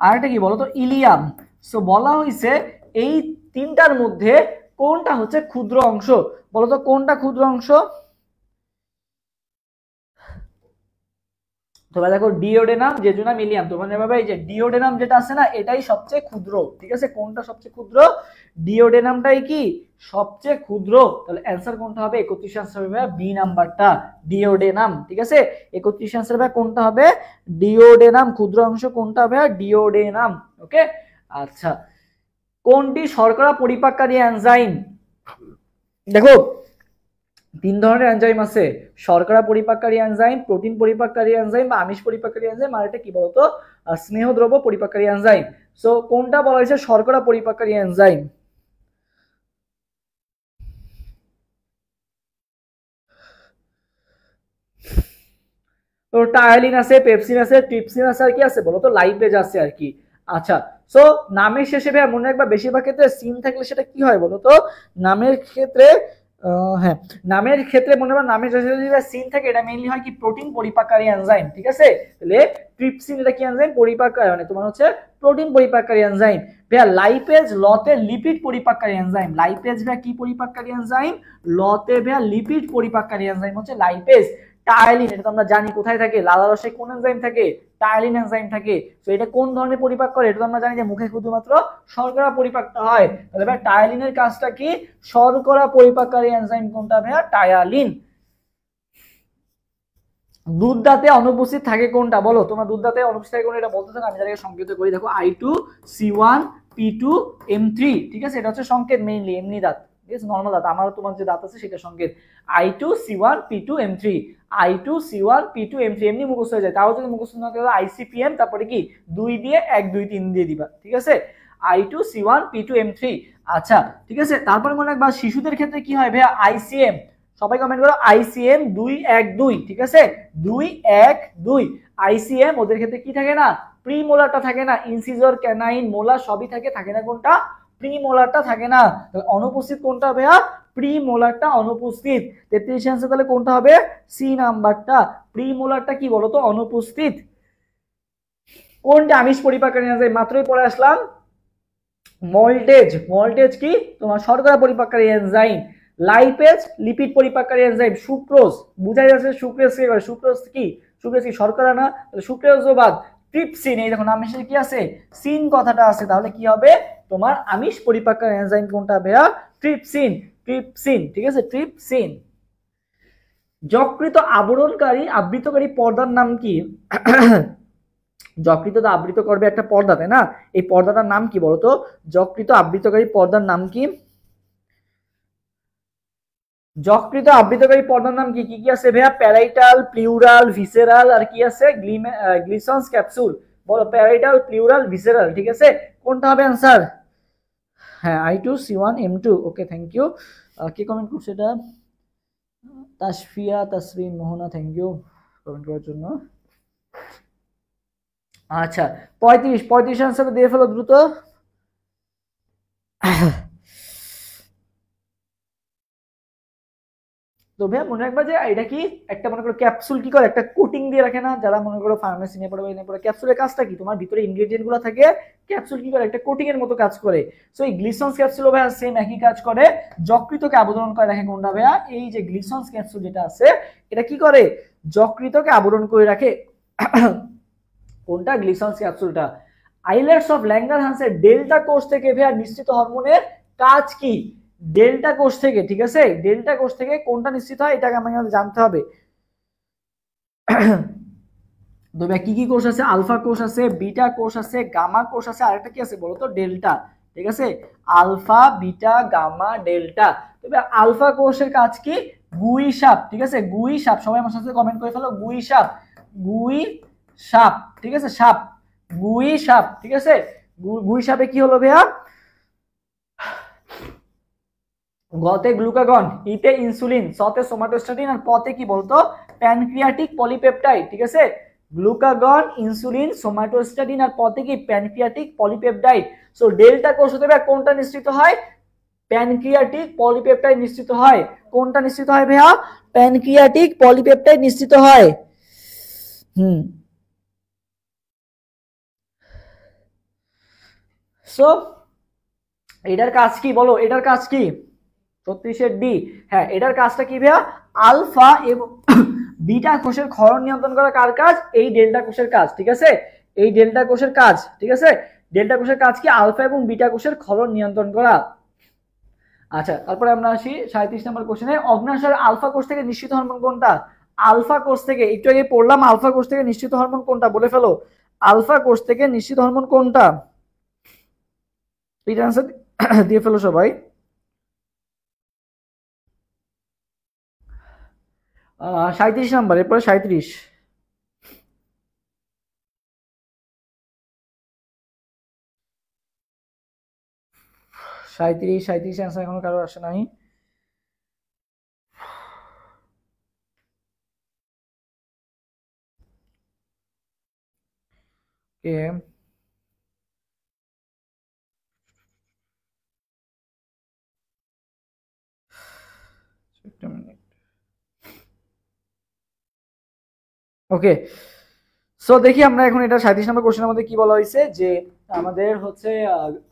আর এটা কি বলতো? ইলিয়াম। সো বলা হয়েছে এই তিনটার মধ্যে কোনটা হচ্ছে ক্ষুদ্র অংশ? বলতো কোনটা ক্ষুদ্র অংশ? তোমরা দেখো ডিওডেনাম, জেজুনাম, ইলিয়াম। তোমরা ভাবে এই যে ডিওডেনাম যেটা আছে না, এটাই সবচেয়ে ক্ষুদ্র, ঠিক আছে। কোনটা সবচেয়ে ক্ষুদ্র? ডিওডেনামটাই কি সবচেয়ে ক্ষুদ্র। তাহলে অ্যান্সার কোনটা হবে? 31 আনসার হবে বি নাম্বারটা, ডিওডেনাম, ঠিক আছে। 31 আনসার হবে কোনটা হবে? ডিওডেনাম। ক্ষুদ্র অংশ কোনটা হবে? ডিওডেনাম, ওকে। আচ্ছা, কোনটি শর্করা পরিপাককারী এনজাইম? দেখো তিন ধরনের এনজাইম আছে, শর্করা পরিপাককারী এনজাইম, প্রোটিন পরিপাককারী এনজাইম বা আমিষ পরিপাককারী এনজাইম, আর এটা কি বলতো? স্নেহদ্রব্য পরিপাককারী এনজাইম। সো কোনটা বলা হয়েছে শর্করা পরিপাককারী এনজাইম? তো টায়ালিন আছে, পেপসিন আছে, ট্রিপসিন আছে, আর কি আছে বলতো? লাইপেজ আছে আর কি। আচ্ছা, সো নামের শেষে ভাই মনে রাখবা, বেশিরভাগ ক্ষেত্রে সিন থাকলে সেটা কি হয় বলতো? নামের ক্ষেত্রে হ্যাঁ, নামের ক্ষেত্রে মনে রাখবা, নামের শেষে যদি সিন থাকে, এটা মেইনলি হয় কি? প্রোটিন পরিপাককারী এনজাইম, ঠিক আছে। তাহলে ট্রিপসিন এটা কি এনজাইম? পরিপাককারী, মানে তোমার হচ্ছে প্রোটিন পরিপাককারী এনজাইম। ভাইয়া লাইপেজ লতে লিপিড পরিপাককারী এনজাইম। লাইপেজ ভাইয়া কি পরিপাককারী এনজাইম? লতে ভাইয়া লিপিড পরিপাককারী এনজাইম হচ্ছে লাইপেজ। টায়ালিন, এটা তো আমরা জানি কোথায় থাকে? লালারসে কোন এনজাইম থাকে? টায়ালিন এনজাইম থাকে। তো এটা কোন ধরনের পরিপাক করে? এটা তো আমরা জানি যে মুখে শুধুমাত্র শর্করা পরিপাকটা হয়। তাহলে ভাই টায়ালিনের কাজটা কি? শর্করা পরিপাককারী এনজাইম কোনটা ভাইয়া? টায়ালিন। দুধ দাঁতে অনুপস্থিত থাকে কোনটা? বলো তোমরা, দুধ দাঁতে অনুপস্থিত থাকে কোনটা? এটা বলতেছে না, আমি যাদেরকে সংকেত করি, দেখো I2C1P2M3, ঠিক আছে। এটা হচ্ছে সংকেত মেইনলি, এমনি দাঁত, ঠিক আছে, নর্মাল দাঁত। আমার তোমার যে দাঁত আছে সেটা সংকেত I2C1P2M3, I2C1P2M3 এমনি মুখস্থ হয়ে যায়। তাও যদি মুখস্থ না করে ICPM, তারপরে কি 2 দিয়ে 1 2 3 দিয়ে দিবা, ঠিক আছে। I2C1P2M3। আচ্ছা, ঠিক আছে। তারপরে মনে রাখবা শিশুদের ক্ষেত্রে কি হয় ভাইয়া? ICM। সবাই কমেন্ট করো ICM 212, ঠিক আছে, 212। ICM ওদের ক্ষেত্রে কি থাকে না? প্রিমোলারটা থাকে না। ইনসিজর, ক্যানাইন, মোলার সবই থাকে, থাকে না কোনটা? প্রিমোলারটা থাকে না। অনুপস্থিত কোনটা ভাইয়া? প্রিমোলারটা অনুপস্থিত। 33 আনসার তাহলে কোনটা হবে? সি নাম্বারটা, প্রিমোলারটা কি বলতো? অনুপস্থিত। কোনটা আমিষ পরিপাককারী এনজাইম? মাত্রই পড়ে আসলাম, মল্টেজ। মল্টেজ কি? তোমার শর্করা পরিপাককারী এনজাইম। লাইপেজ লিপিড পরিপাককারী এনজাইম। সুক্রোজ, বুঝাই যাচ্ছে সুক্রোজ কি করে? সুক্রোজ কি? সুক্রোজ কি শর্করা না? তাহলে সুক্রোজও বাদ। ট্রিপসিন, এই দেখো নামের সাথে কি আছে? সিন কথাটা আছে, তাহলে কি হবে? তোমার আমিষ পরিপাককারী এনজাইম কোনটা ভাইয়া? ট্রিপসিন। ট্রিপসিন, ঠিক আছে, ট্রিপসিন। যকৃত আবৃতকারী পর্দার নাম কি? যকৃত তো আবৃত করবে একটা পর্দা, তাই না? এই পর্দাটার নাম কি বলতো? যকৃত আবৃতকারী পর্দার নাম কি? যকৃত আবৃতকারী পর্দার নাম কি? কি কি আছে ভাইয়া? প্যারাইটাল, প্লিউরাল, ভিসেরাল, আর কি আছে? Glisson's capsule. বলো প্যারাইটাল, প্লিউরাল, ভিসেরাল, ঠিক আছে? কোনটা হবে आंसर? হ্যাঁ, I2C1M2। Okay, thank you. কে কমেন্ট করছে এটা? Tasfia Tasrin Mohona, thank you comment করার জন্য। আচ্ছা, 35 आंसर দিয়ে ফেলো দ্রুত। তো ভাইয়া মনে রাখবা যে এটা কি একটা মনে করো ক্যাপসুল কি করে একটা কোটিং দিয়ে রাখে না, যারা মনে করো ফার্মেসি নিয়ে পড়ে বা নিয়ে পড়ে, ক্যাপসুলের কাজটা কি? তোমার ভিতরে ইনগ্রেডিয়েন্ট গুলো থাকে, ক্যাপসুল কি করে একটা কোটিং এর মতো কাজ করে। সো এই গ্লিসন্স ক্যাপসুলও ভাইয়া সেম একই কাজ করে, যকৃতকে আবরণ করে রাখে। কোনটা ভাইয়া? এই যে গ্লিসন্স ক্যাপসুল যেটা আছে, এটা কি করে? যকৃতকে আবরণ করে রাখে। কোনটা? গ্লিসন্স ক্যাপসুলটা। আইলেটস অফ ল্যাঙ্গারহ্যান্সের ডেল্টা কোষ থেকে ভাইয়া নিশ্চিত হরমোনের কাজ কি? ডেল্টা কোষ থেকে, ঠিক আছে, ডেল্টা কোষ থেকে কোনটা নিশ্চিত হয় এটাকে আমাকে জানতে হবে। তো ভাই কি কি কোষ আছে? আলফা কোষ আছে, বিটা কোষ আছে, গামা কোষ আছে, আরেকটা কি আছে বলো তো? ডেল্টা, ঠিক আছে, আলফা, বিটা, গামা, ডেল্টা। তবে আলফা কোষের কাজ কি? গুই সাপ, ঠিক আছে, গুই সাপ। সবাই আমার সাথে কমেন্ট করে ফেলো, গুই সাপ, গুই সাপ, ঠিক আছে, সাপ, গুই সাপ, ঠিক আছে। গুই সাপে কি হলো ভাইয়া? গতে গ্লুকাগন, ইতে ইনসুলিন, সতে সোমাটোস্ট্যাটিন, আর পতে কি বলতো? প্যানক্রিয়াটিক পলিপেপটাইড, ঠিক আছে। গ্লুকাগন, ইনসুলিন, সোমাটোস্ট্যাটিন, আর পতে কি? Pancreatic polypeptide. সো ডেল্টা কোষ হতে কোনটা নিশ্চিত হয়? প্যানক্রিয়াটিক পলিপেপটাইড নিশ্চিত হয়। কোনটা নিশ্চিত হয় ভাইয়া? প্যানক্রিয়াটিক পলিপেপটাইড নিশ্চিত হয়। সো এটার কাজ কি বলো? এটার কাজ কি? 36 ডি। হ্যাঁ, এটার কাজটা কি ভাইয়া? আলফা এবং বিটা কোষের ক্ষরণ নিয়ন্ত্রণ করা কার কাজ? এই ডেল্টা কোষের কাজ, ঠিক আছে, এই ডেল্টা কোষের কাজ, ঠিক আছে। ডেল্টা কোষের কাজ কি? আলফা এবং বিটা কোষের ক্ষরণ নিয়ন্ত্রণ করা। আচ্ছা, তারপরে আমরা আসি 37 নম্বর কোশ্চেনে। অগ্ন্যাশয়ের আলফা কোষ থেকে নিশ্চিত হরমোন কোনটা? আলফা কোষ থেকে, একটু আগে পড়লাম, আলফা কোষ থেকে নিশ্চিত হরমোন কোনটা? বলে ফেলো, আলফা কোষ থেকে নিশ্চিত হরমোন কোনটা? এটা आंसर দিয়ে ফেলো সবাই। 37 নাম্বার, এরপরে 37। 37 आंसर এখনো কারো আসে নাই। কে? ওকে, সো দেখি আমরা এখন এটা 37 নম্বর কোশ্চেনের মধ্যে কি বলা হয়েছে যে আমাদের হচ্ছে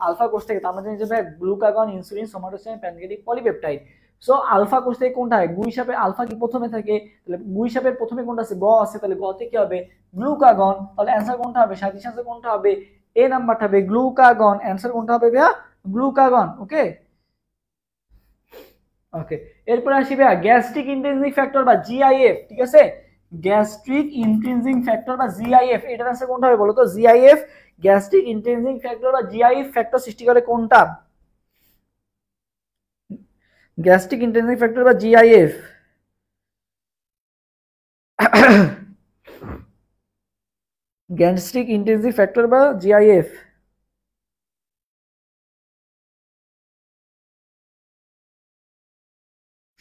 আলফা কোষ থেকে, আমরা জানি যে glucagon, insulin, somatostatin, pancreatic polypeptide. So alpha কোষ থেকে কোনটা হয়? গুই সাপে আলফা কি প্রথমে থাকে? তাহলে গুই সাপের প্রথমে কোনটা আছে? গ আছে, তাহলে গ তে কি হবে? গ্লুকাগন। তাহলে অ্যানসার কোনটা হবে? 37 আনসার কোনটা হবে? এ নাম্বারটা হবে গ্লুকাগন। অ্যানসার কোনটা হবে ভাইয়া? গ্লুকাগন। ওকে, ওকে, এরপর আসি ভাইয়া গ্যাস্ট্রিক ইন্টেনসিভ ফ্যাক্টর বা জিআইএফ, ঠিক আছে, গ্যাস্ট্রিক ইন্টেনসিং ফ্যাক্টর বা জিআইএফ, এটার आंसर কোনটা হবে বলো তো? জিআইএফ, গ্যাস্ট্রিক ইন্টেনসিং ফ্যাক্টর বা জিআইএফ ফ্যাক্টর সৃষ্টি করে কোনটা? গ্যাস্ট্রিক ইন্টেনসিং ফ্যাক্টর বা জিআইএফ। গ্যাস্ট্রিক ইন্টেনসিভ ফ্যাক্টর বা জিআইএফ।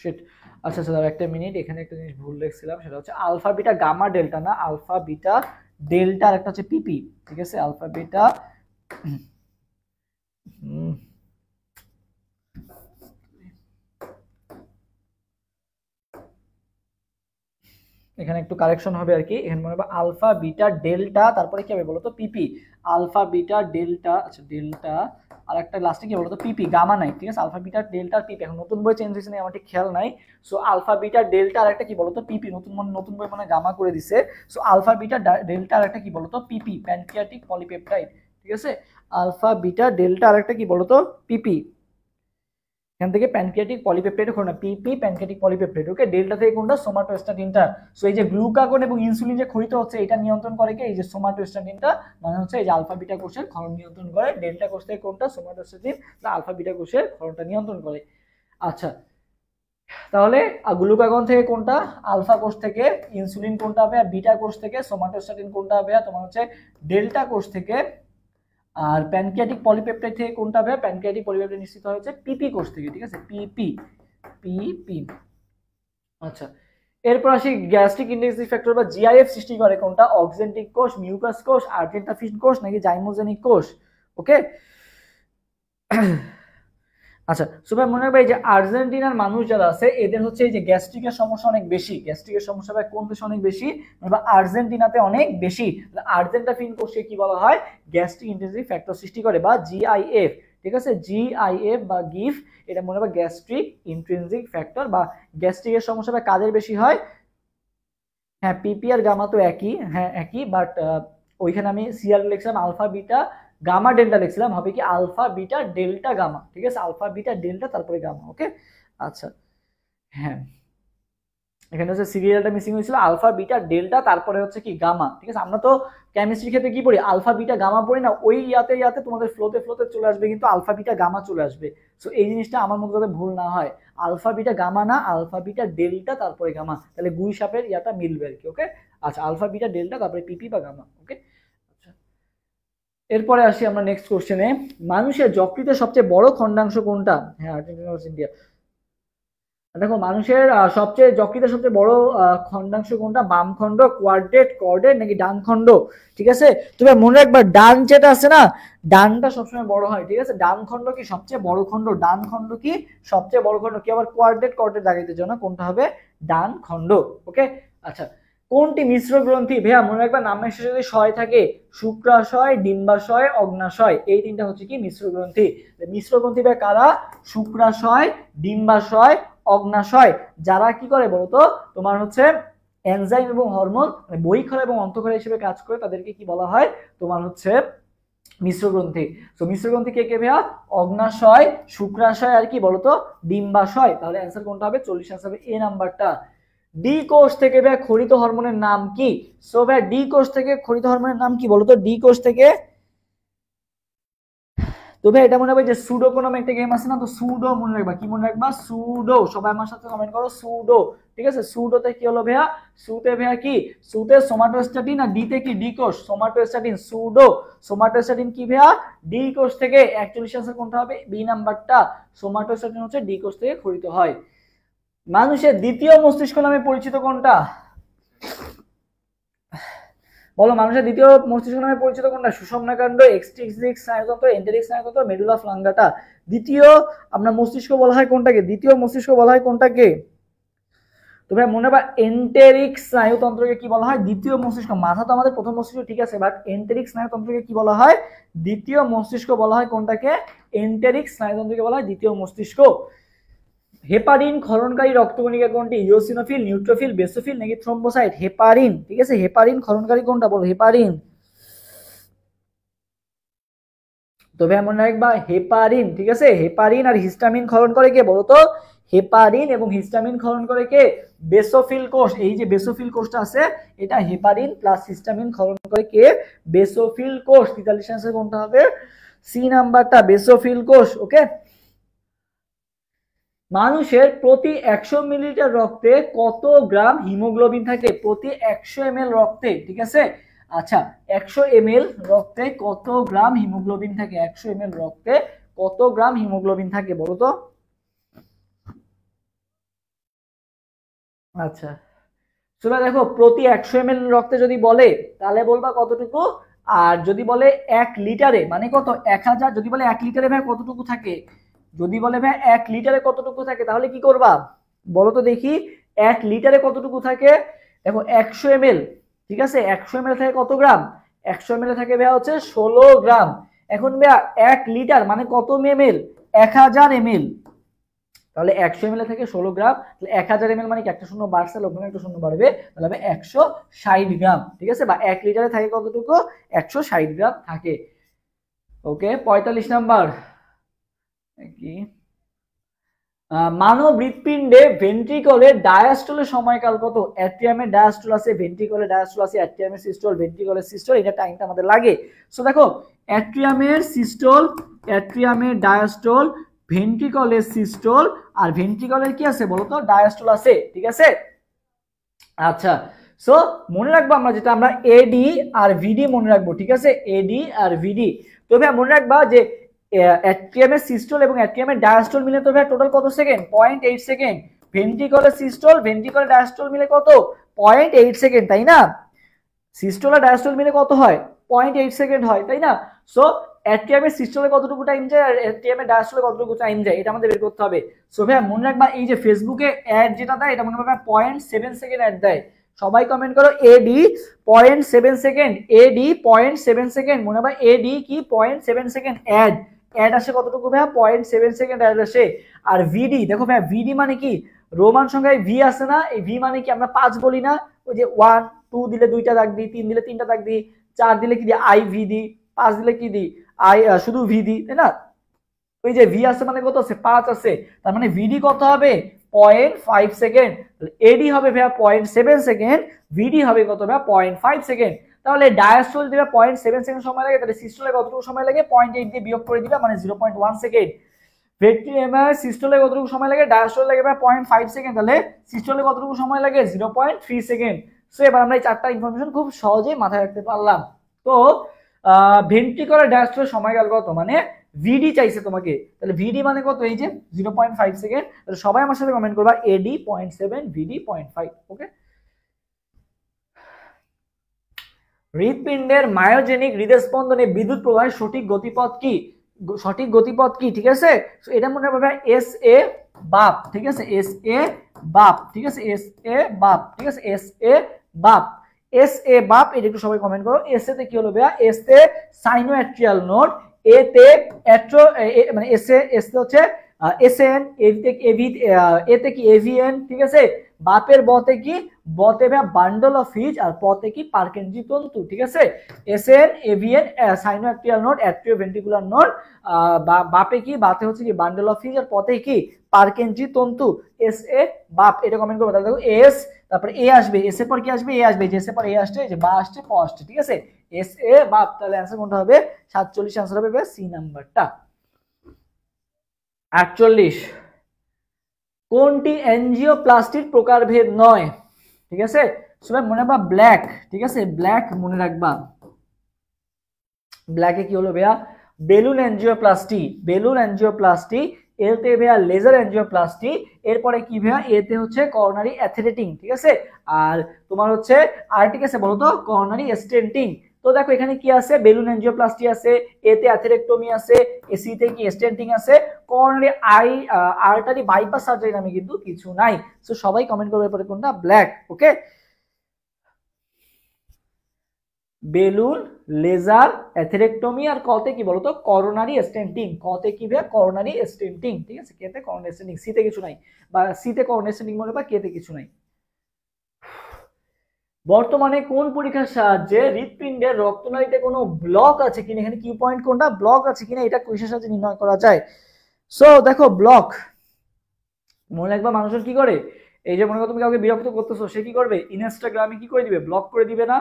শিট। আচ্ছা আচ্ছা, একটা মিনিট, এখানে একটা জিনিস ভুল লিখছিলাম, সেটা হচ্ছে আলফা বিটা গামা ডেল্টা, না আলফা বিটা ডেল্টা, আর একটা হচ্ছে পিপি, ঠিক আছে, আলফা বিটা। এখানে একটু কারেকশন হবে আর কি, এখানে মনে হবে আলফা বিটা ডেল্টা, তারপরে কি হবে বলতো? পিপি। আলফা বিটা ডেল্টা, আচ্ছা ডেল্টা, আর একটা লাস্টে কি বলতো? পিপি, গামা নাই, ঠিক আছে, আলফা বিটা ডেল্টা পিপি। এখন নতুন বই চেঞ্জ হয়েছে না, আমার ঠিক খেয়াল নাই। সো আলফা বিটা ডেল্টা আর একটা কি বলতো? পিপি। নতুন বই মানে গামা করে দিছে। সো আলফা বিটা ডেল্টা আর একটা কি বলতো? পিপি, প্যানক্রিয়াটিক পলিপেপটাইড, ঠিক আছে। আলফা বিটা ডেল্টা আর একটা কি বলতো? পিপি। এখান থেকে প্যানক্রিয়াটিক পলিপেপটাইড হলো না, পিপি প্যানক্রিয়াটিক পলিপেপটাইড। ওকে, ডেল্টা থেকে কোনটা? সোমাটোস্ট্যাটিনটা। সো এই যে গ্লুকাগন এবং ইনসুলিন যে ক্ষরিত হচ্ছে এটা নিয়ন্ত্রণ করে কে? এই যে সোমাটোস্ট্যাটিনটা, মানে হচ্ছে এই যে আলফা বিটা কোষের ক্ষরণ নিয়ন্ত্রণ করে। ডেল্টা কোষ থেকে কোনটা? সোমাটোস্ট্যাটিন, আলফা বিটা কোষের ক্ষরণটা নিয়ন্ত্রণ করে। আচ্ছা, তাহলে গ্লুকাগন থেকে কোনটা? আলফা কোষ থেকে। ইনসুলিন কোনটা হবে? বিটা কোষ থেকে। সোমাটোস্ট্যাটিন কোনটা হবে? তোমার হচ্ছে ডেল্টা কোষ থেকে। আর প্যানক্রিয়াটিক পলিপেপটাইড থেকে কোনটা হবে? প্যানক্রিয়াটিক পলিপেপটাইড নিশ্চিত হয়েছে পিপি কোষ থেকে, ঠিক আছে, পিপি পিপি। আচ্ছা, এরপর আসি গ্যাস্ট্রিক ইন্ডেক্সিং ফ্যাক্টর বা জিআইএফ সৃষ্টি করে কোনটা? অক্সেন্টিক কোষ, মিউকাস কোষ, আর্জেন্টাফিন কোষ নাকি জাইমোজেনিক কোষ? ওকে, আচ্ছা সুপার মনে রাখবে এই যে আর্জেন্টিনার মানুষ যারা আছে এদের হচ্ছে এই যে গ্যাস্ট্রিকের সমস্যা অনেক বেশি। গ্যাস্ট্রিকের সমস্যা কোন দেশে অনেক বেশি? বা আর্জেন্টিনাতে অনেক বেশি। আর্জেন্টাফিন কোষকে কি বলা হয়? গ্যাস্ট্রিক ইন্টেন্সিভ ফ্যাক্টর সৃষ্টি করে বা জিআইএফ, ঠিক আছে, জিআইএফ বা গিফ, এটা মনে রাখবে গ্যাস্ট্রিক ইন্ট্রিনসিক ফ্যাক্টর। বা গ্যাস্ট্রিকের সমস্যা কাদের বেশি হয়? হ্যাঁ, পিপি আর গামা তো একই, হ্যাঁ একই, বাট ওইখানে আমি সিআর লিখছিলাম আলফা বিটা গামা ডেল্টা লিখছিলাম, হবে কি আলফা বিটা ডেল্টা গামা, ঠিক আছে, আলফা বিটা ডেল্টা তারপরে গামা। ওকে, আচ্ছা, হ্যাঁ এখানে হচ্ছে সিরিয়ালটা মিসিং হয়েছিল, আলফা বিটা ডেল্টা তারপরে হচ্ছে কি গামা, ঠিক আছে। আমরা তো কেমিস্ট্রির ক্ষেত্রে কি পড়ি? আলফা বিটা গামা পড়ি না? ওই ইয়াতে তোমাদের ফ্লোতে চলে আসবে কিন্তু আলফা বিটা গামা চলে আসবে। সো এই জিনিসটা আমার মধ্যে যাতে ভুল না হয়, আলফা বিটা গামা না, আলফা বিটা ডেল্টা তারপরে গামা, তাহলে গুই সাপের ইয়াটা মিলবে আর কি। ওকে, আচ্ছা, আলফা বিটা ডেল্টা তারপরে পিপি বা গামা। ওকে, আচ্ছা, এরপরে আসি আমরা নেক্সট কোশ্চেনে। মানুষের যকৃতের সবচেয়ে বড় খন্ডাংশ কোনটা? হ্যাঁ, আর্জেন্টিনা ইন্ডিয়া। দেখো মানুষের যকৃতের সবচেয়ে বড় খন্ডাংশ কোনটা? বাম খণ্ড, কোয়াড্রেট, কর্ডেট নাকি ডান খণ্ড? ঠিক আছে, তুমি মনে রাখবা ডান যেটা আছে না, ডানটা সবসময় বড় হয়, ঠিক আছে। ডান খণ্ড কি সবচেয়ে বড় খণ্ড? ডান খণ্ড কি সবচেয়ে বড় খণ্ড? কি আবার কোয়াড্রেট কর্ডেট দাগাইতে চাও না? কোনটা হবে? ডান খণ্ড। ওকে, আচ্ছা, কোনটি মিশ্র গ্রন্থি? ভাইয়া মনে রাখবা নামের শেষে যদি শয় থাকে, শুক্রাশয়, ডিম্বাশয়, অগ্নাশয়, এই তিনটা হচ্ছে কি মিশ্র গ্রন্থি। মিশ্র গ্রন্থি বা কারা? শুক্রাশয়, ডিম্বাশয়, অগ্নাশয়। যারা কি করে বলতো তোমার হচ্ছে এনজাইম এবং হরমোন বহিঃক্ষরা এবং অন্তঃক্ষরা হিসেবে কাজ করে, তাদেরকে কি বলা হয়? তোমার হচ্ছে মিশ্র গ্রন্থি। তো মিশ্র গ্রন্থি কে কে ভাইয়া? অগ্নাশয়, শুক্রাশয় আর কি বলতো ডিম্বাশয়। তাহলে অ্যান্সার কোনটা হবে? 40 অ্যান্সার হবে এ নাম্বারটা। ডি কোষ থেকে ভাইয়া খরিত হরমোনের নাম কি? সো ভাইয়া ডি কোষ থেকে খরিত হরমোনের নাম কি বলতো? ডি কোষ থেকে, তো ভাই এটা মনে রাখবে যে সুডো কোনো একটা গেম আছে না, তো সুডো মনে রাখবা। কি মনে রাখবা? সুডো। সবাই আমার সাথে কমেন্ট করো সুডো, ঠিক আছে। সুডোতে কি হলো ভাইয়া? সুতে ভাইয়া কি? সুতে সোমাটোস্ট্যাটিন, আর ডিতে কি? ডি কোষ, সোমাটোস্ট্যাটিন, সুডো সোমাটোস্ট্যাটিন কি ভাইয়া? ডি কোষ থেকে। 41 আনসার কোনটা হবে? বি নাম্বারটা। সোমাটোস্ট্যাটিন হচ্ছে ডি কোষ থেকে খরিত হয়। মানুষের দ্বিতীয় মস্তিষ্ক নামে পরিচিত কোনটা? বলো, মানুষের দ্বিতীয় মস্তিষ্ক নামে পরিচিত কোনটা? সুষুম্নাকাণ্ড, এক্সট্রিনসিক স্নায়ুতন্ত্র, এন্টেরিক স্নায়ুতন্ত্র, মেডুলা ফ্লাঙ্গাটা। দ্বিতীয় আমরা মস্তিষ্ক বলা হয় কোনটাকে? দ্বিতীয় মস্তিষ্ক বলা হয় কোনটাকে? তোমরা মনে রাখবা এন্টেরিক স্নায়ুতন্ত্রকে কি বলা হয়? দ্বিতীয় মস্তিষ্ক। মাথা তো আমাদের প্রথম মস্তিষ্ক, ঠিক আছে, বাট এন্টেরিক স্নায়ুতন্ত্রকে কি বলা হয়? দ্বিতীয় মস্তিষ্ক বলা হয়। কোনটাকে? এন্টেরিক স্নায়ুতন্ত্রকে বলা হয় দ্বিতীয় মস্তিষ্ক। হেপারিন ক্ষরণকারী রক্তকণিকা কোনটি? ইওসিনোফিল, নিউট্রোফিল, বেসোফিল নাকি থ্রম্বোসাইট? হেপারিন, ঠিক আছে, হেপারিন ক্ষরণকারী কোনটা বলো? হেপারিন। তবে এমন রাখবা হেপারিন, ঠিক আছে। হেপারিন আর হিস্টামিন ক্ষরণ করে কে বলতো? হেপারিন এবং হিস্টামিন ক্ষরণ করে কে? বেসোফিল কোষ। এই যে বেসোফিল কোষটা আছে, এটা হেপারিন প্লাস হিস্টামিন ক্ষরণ করে কে? বেসোফিল কোষ। 43 আনসার কোনটা হবে? সি নাম্বারটা, বেসোফিল কোষ। ওকে, মানুষের প্রতি 100 মিলিলিটার রক্তে কত গ্রাম হিমোগ্লোবিন থাকে? প্রতি 100 ml রক্তে, ঠিক আছে। আচ্ছা, 100 ml রক্তে কত গ্রাম হিমোগ্লোবিন থাকে? 100 ml রক্তে কত গ্রাম হিমোগ্লোবিন থাকে বলো তো? আচ্ছা, তোমরা দেখো প্রতি 100 ml রক্তে যদি বলে তাহলে বলবা কতটুকু, আর যদি বলে 1 লিটারে মানে কত? 1000। যদি বলে 1 লিটারে ভাই কতটুকু থাকে, যদি বলে ভাই 1 লিটারে কতটুকু থাকে, তাহলে কি করবা বলো তো দেখি? 1 লিটারে কতটুকু থাকে? দেখো 100 ml, ঠিক আছে, 100 ml থাকে কত গ্রাম? 100 ml থাকে ভাই হচ্ছে 16 গ্রাম। এখন ভাই 1 লিটার মানে কত ml? 1000 ml। তাহলে 100 ml থেকে 16 গ্রাম, তাহলে 1000 ml মানে কি একটা শূন্য বাড়ছে, ওখানে একটা শূন্য বাড়বে, তাহলে হবে 160 গ্রাম, ঠিক আছে। বা 1 লিটারে থাকে কতটুকু? 160 গ্রাম থাকে। ওকে, 45 নাম্বার কি? মানব হৃৎপিণ্ডে ভেন্ট্রিকলের ডায়াস্টলের সময়কাল কত? অ্যাট্রিয়ামের ডায়াস্টল আছে, ভেন্ট্রিকলের ডায়াস্টল আছে, অ্যাট্রিয়ামের সিস্টল, ভেন্ট্রিকলের সিস্টল, এটা টাইমটা আমাদের লাগে। সো দেখো অ্যাট্রিয়ামের সিস্টল, অ্যাট্রিয়ামের ডায়াস্টল, ভেন্ট্রিকলের সিস্টল, আর ভেন্ট্রিকলের কি আছে বলো তো? ডায়াস্টল আছে, ঠিক আছে। আচ্ছা, সো মনে রাখবো আমরা যেটা, আমরা এডি আর ভিডি মনে রাখবো, ঠিক আছে, এডি আর ভিডি। তো ভাই মনে রাখবা যে অ্যাট্রিয়ামের সিস্টল এবং অ্যাট্রিয়ামের ডায়াস্টল মিলে তো ভাই টোটাল কত সেকেন্ড? 0.8 সেকেন্ড। ভেন্ট্রিকলের সিস্টল, ভেন্ট্রিকলের ডায়াস্টল মিলে কত? 0.8 সেকেন্ড, তাই না? সিস্টল আর ডায়াস্টল মিলে কত হয়? 0.8 সেকেন্ড হয়, তাই না? সো অ্যাট্রিয়ামের সিস্টলে কতটুকু টাইম যায় আর অ্যাট্রিয়ামের ডায়াস্টলে কতটুকু টাইম যায়, এটা আমাদের বের করতে হবে। সো ভাই মনে রাখবা এই যে ফেসবুকে অ্যাড যেটা দেয়, এটা মনে রাখবা 0.7 সেকেন্ড অ্যাড দেয়। সবাই কমেন্ট করো এডি 0.7 সেকেন্ড, এডি 0.7 সেকেন্ড। মনে রাখবা এডি কি? 0.7 সেকেন্ড অ্যাড। অ্যাড আসে কতটুকু ভাই? 0.7 সেকেন্ড অ্যাড আসে। আর ভিডি, দেখো ভাই ভিডি মানে কি? রোমান সংখ্যায় ভি আছে না, এই ভি মানে কি? আমরা 5 বলি না, ওই যে 1 2 দিলে 2টা দাগ দিই, 3 দিলে 3টা দাগ দিই, 4 দিলে কি দিই? আই ভি দিই, 5 দিলে কি দিই? আই শুধু ভি দিই, তাই না? ওই যে ভি আছে মানে কত আছে? 5 আছে, তার মানে ভিডি কত হবে? 0.5 সেকেন্ড। এডি হবে ভাইয়া 0.7 সেকেন্ড, ভিডি হবে কত ভাইয়া? 0.5 সেকেন্ড। তাহলে ডায়াস্টল দিবে 0.7 সেকেন্ড সময় লাগে, তাহলে সিস্টলে কতটুকু সময় লাগে? 0.8 দিয়ে বিয়োগ করে দিবা, মানে 0.1 সেকেন্ড। সিস্টলে কতটুকু সময় লাগে? ডায়াস্টলে লাগে 0.5 সেকেন্ড, তাহলে সিস্টলে কতটুকু সময় লাগে? 0.3 সেকেন্ড। সো এবার আমরা এই চারটা ইনফরমেশন খুব সহজেই মাথায় রাখতে পারলাম। তো ভেন্ট্রিকুলার ডায়াস্টলের সময়কাল কত? মানে ভিডি চাইছে তোমাকে, তাহলে ভিডি মানে কত? এই যে 0.5 সেকেন্ড। তাহলে সবাই আমার সাথে কমেন্ট করবা এডি 0.7, ভিডি 0.5। ওকে। হৃৎপিণ্ডের মায়োজেনিক হৃদস্পন্দনে বিদ্যুৎ প্রবাহের সঠিক গতিপথ কি? সঠিক গতিপথ কি? ঠিক আছে, এটা মনে রাখবে এস এ বাপ, ঠিক আছে, এস এ বাপ, ঠিক আছে, এস এ বাপ, ঠিক আছে, এস এ বাপ, এস এ বাপ। এটা একটু সবাই কমেন্ট করো। এস এ তে কি হলো ভাইয়া? এস এ সাইনোঅ্যাট্রিয়াল নোড, এ তে অ্যাট্রো, মানে এস এ হচ্ছে এসএন, এতে কি এভিএন, ঠিক আছে। বাপের বতে কি? বতে ভাইয়া বান্ডল অফ হিজ, আর পতে কি? পার্কেনজি তন্তু, ঠিক আছে। SN, AVN, sinoatrial node, atrioventricular node. বাপে কি? বাতে হচ্ছে কি বান্ডল অফ হিজ, আর পতে কি? পার্কেনজি তন্তু। এস এ বাপ, এটা কমেন্ট করবো। তাহলে দেখো এস, তারপর এ আসবে, এস এর পর কি আসবে? এ আসবে, যে এস এর পর এ আসছে, যে বা আসছে, প আসছে, ঠিক আছে। এস এ বাপ, তাহলে অ্যান্সার কোনটা হবে? 47 অ্যান্সার হবে সি নাম্বারটা। 48, কোনটি এনজিওপ্লাস্টির প্রকারভেদ নয়? ঠিক আছে, সবাই মনে রাখবা ব্ল্যাক, ঠিক আছে, ব্ল্যাক মনে রাখবা। ব্ল্যাকে কি হলো ভাইয়া? Balloon angioplasty, balloon angioplasty. এতে ভাইয়া লেজার এনজিওপ্লাস্টি। এরপরে কি ভাইয়া? এতে হচ্ছে করোনারি অ্যাথেরেটিং, ঠিক আছে। আর তোমার হচ্ছে আর ঠিক আছে বলো তো? Coronary stenting. তো দেখো এখানে কি আছে? বেলুন এনজিওপ্লাস্টি আছে, এতে অ্যাথেরেক্টমি আছে, এসিতে কি স্টেন্টিং আছে, করোনারি আর্টারি বাইপাস সার্জারি নামে কিন্তু কিছু নাই। সো সবাই কমেন্ট করবে পরে কোনটা? ব্ল্যাক। ওকে, বেলুন, লেজার, অ্যাথেরেক্টমি, আর কতে কি বলতো? Coronary stenting. কতে কি ভাইয়া? করোনারি স্টেন্টিং, ঠিক আছে। কেতে করোনারি স্টেন্টিং, সিতে কিছু নাই, বা সিতে করোনারি স্টেন্টিং মনে, বা কেতে কিছু নাই। বর্তমানে কোন পরীক্ষার সাহায্যে হৃৎপিণ্ডের রক্তনালীতে কোনো ব্লক আছে কিনা, এখানে কি পয়েন্ট কোনটা? ব্লক আছে কিনা, এটা কোষের সাহায্যে নির্ণয় করা যায়। সো দেখো ব্লক মনে রাখবা, মানুষের কি করে? এই যে মনে করো তুমি কাউকে বিরক্ত করতেছো, সে কি করবে? ইনস্টাগ্রামে কি করে দিবে? ব্লক করে দিবে না?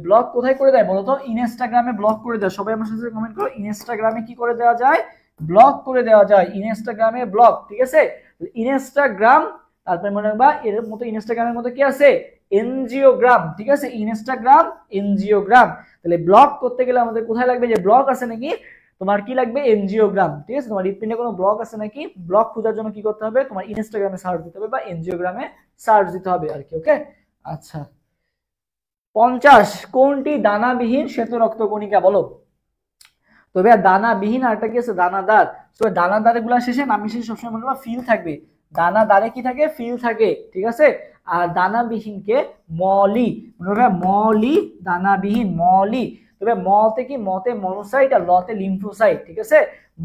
ব্লক কোথায় করে দেয় বলতো? ইনস্টাগ্রামে ব্লক করে দেয়। সবাই আমার সাথে কমেন্ট করো, ইনস্টাগ্রামে কি করে দেওয়া যায়? ব্লক করে দেওয়া যায়। ইনস্টাগ্রামে ব্লক, ঠিক আছে। ইনস্টাগ্রাম, তারপরে মনে রাখবা এর মতো ইনস্টাগ্রামের মতো কি আছে? এনজিওগ্রাম, ঠিক আছে। Instagram, angiogram. তাহলে ব্লক করতে গেলে আমাদের কোথায় লাগবে? যে ব্লক আছে নাকি, তোমার কি লাগবে? এনজিওগ্রাম, ঠিক আছে। তোমার হৃৎপিণ্ডে কোনো ব্লক আছে নাকি, ব্লক খোঁজার জন্য কি করতে হবে? তোমার ইনস্টাগ্রামে সার্চ দিতে হবে বা এনজিওগ্রামে সার্চ দিতে হবে আর কি। ওকে, আচ্ছা। 50, কোনটি দানাবিহীন শ্বেত রক্তকণিকা? বলো তো ভাইয়া। দানাবিহীন আরেকটা কি আছে? দানাদার। তো দানাদার গুলা শেষে নামি শেষে সবসময় মনে রাখবা ফিল থাকবে। দানাদারে কি থাকে? ফিল থাকে, ঠিক আছে। আর দানাবিহীনকে মলি, মনে রাখবা মলি, দানাবিহীন মলি। তবে মতে কি? মতে মনোসাইট, আর লতে লিম্ফোসাইট, ঠিক আছে।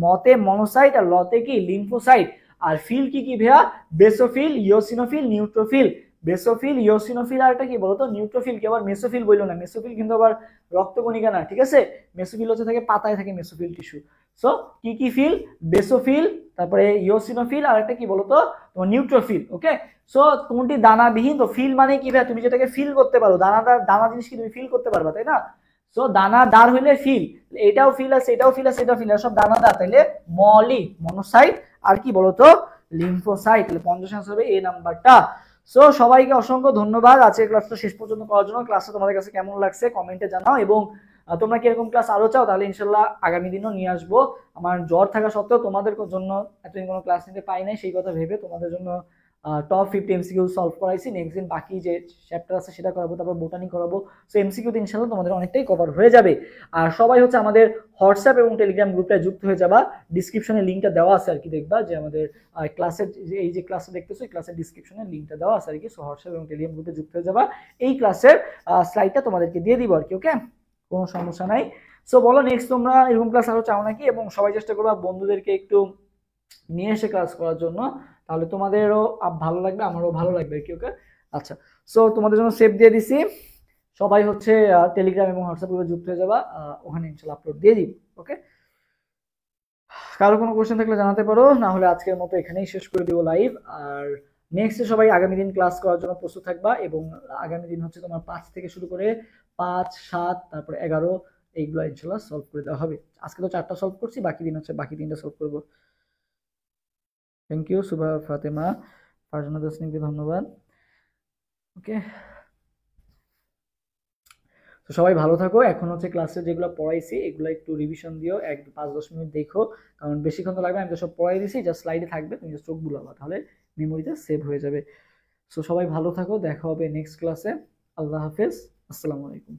মতে মনোসাইট, আর লতে কি? লিম্ফোসাইট। আর ফিল কি কি ভাইয়া? Basophil, eosinophil, neutrophil. Basophil, eosinophil, আর একটা কি বলতো নিউট্রোফিল। কি আবার মেসোফিল বললো না, মেসোফিল কিন্তু আবার রক্তকণিকা না, ঠিক আছে? মেসোফিল হচ্ছে থাকে পাতায় থাকে মেসোফিল টিস্যু। সো কি কি ফিল? বেসোফিল, তারপরে ইওসিনোফিল, আর একটা কি বলতো তোমার নিউট্রোফিল। ওকে, সো কোনটি দানাবিহীন? তো ফিল মানে কি ভাই? তুমি যেটাকে ফিল করতে পারো, দানাদার দানা জিনিস কি তুমি ফিল করতে পারবা, তাই না? সো দানাদার হইলে ফিল, এটাও ফিল আছে, এটাও ফিল আছে, এটাও ফিল আছে, সব দানাদার, তাইলে মলি মনোসাইট, আর কি বলতো লিম্ফোসাইট। তাহলে 50 আনসার হবে এই নাম্বারটা। সো সবাইকে অসংখ্য ধন্যবাদ আজকের ক্লাসটা শেষ পর্যন্ত করার জন্য। ক্লাসটা তোমাদের কাছে কেমন লাগছে কমেন্টে জানাও, এবং তোমরা কিরকম ক্লাস আরো চাও তাহলে ইনশাল্লাহ আগামী দিনও নিয়ে আসবো। আমার জ্বর থাকা সত্ত্বেও তোমাদের জন্য এতদিন কোনো ক্লাস নিতে পাই নাই, সেই কথা ভেবে তোমাদের জন্য টপ 50 এমসিকিউ সলভ করাইছি। নেক্সট দিন বাকি যে চ্যাপ্টার আছে সেটা করাবো, তারপর বোটানি করাবো। সো এমসিকিউ ইনশাল্লাহ তোমাদের অনেকটাই কভার হয়ে যাবে। আর সবাই হচ্ছে আমাদের হোয়াটসঅ্যাপ এবং টেলিগ্রাম গ্রুপে যুক্ত হয়ে যাবা। ডিসক্রিপশনে লিঙ্কটা দেওয়া আছে আর কি, দেখবা যে আমাদের ক্লাসের এই যে ক্লাসে দেখতেছো এই ক্লাসের ডিসক্রিপশনে লিঙ্কটা দেওয়া আছে আর কি। সো হোয়াটসঅ্যাপ এবং টেলিগ্রাম গ্রুপে যুক্ত হয়ে যাবা। এই ক্লাসের স্লাইডটা তোমাদেরকে দিয়ে দিব আর কি। ওকে, কোনো সমস্যা নাই। সো বলো নেক্সট তোমরা এরকম ক্লাস আরো চাও নাকি? এবং সবাই চেষ্টা করবা বন্ধুদেরকে একটু নিয়ে এসে ক্লাস করার জন্য, তাহলে তোমাদেরও ভালো লাগবে, আমারও ভালো লাগবে আর কি। ওকে, আচ্ছা, সো তোমাদের জন্য সেভ দিয়ে দিছি। সবাই হচ্ছে টেলিগ্রাম এবং হোয়াটসঅ্যাপ গ্রুপে যুক্ত হয়ে যাবা, ওখানে ইনশাআল্লাহ আপলোড দিয়ে দিব। ওকে, কারো কোনো কোশ্চেন থাকলে জানাতে পারো, না হলে আজকের মতো এখানেই শেষ করে দিব লাইভ। আর নেক্সটে সবাই আগামী দিন ক্লাস করার জন্য প্রস্তুত থাকবা, এবং আগামী দিন হচ্ছে তোমার 5 থেকে শুরু করে 5, 7, তারপরে 11 এইগুলো ইনশাআল্লাহ সলভ করে দেওয়া হবে। আজকে তো 4টা সলভ করছি, বাকি দিন হচ্ছে বাকি 3টা সলভ করবো। থ্যাংক ইউ সুভা ফাতেমা, ফারজানা তাসনিমকে ধন্যবাদ। ওকে, তো সবাই ভালো থাকো। এখন হচ্ছে ক্লাসে যেগুলো পড়াইছি এগুলো একটু রিভিশন দিও, 5-10 মিনিট দেখো, কারণ বেশিক্ষণ তো লাগবে, আমি তো সব পড়াই দিছি, জাস্ট স্লাইডে থাকবে, তুমি জাস্ট চোখ বুলাবা, তাহলে মেমোরিতে সেভ হয়ে যাবে। সো সবাই ভালো থাকো, দেখা হবে নেক্সট ক্লাসে। আল্লাহ হাফেজ, আসসালামু আলাইকুম।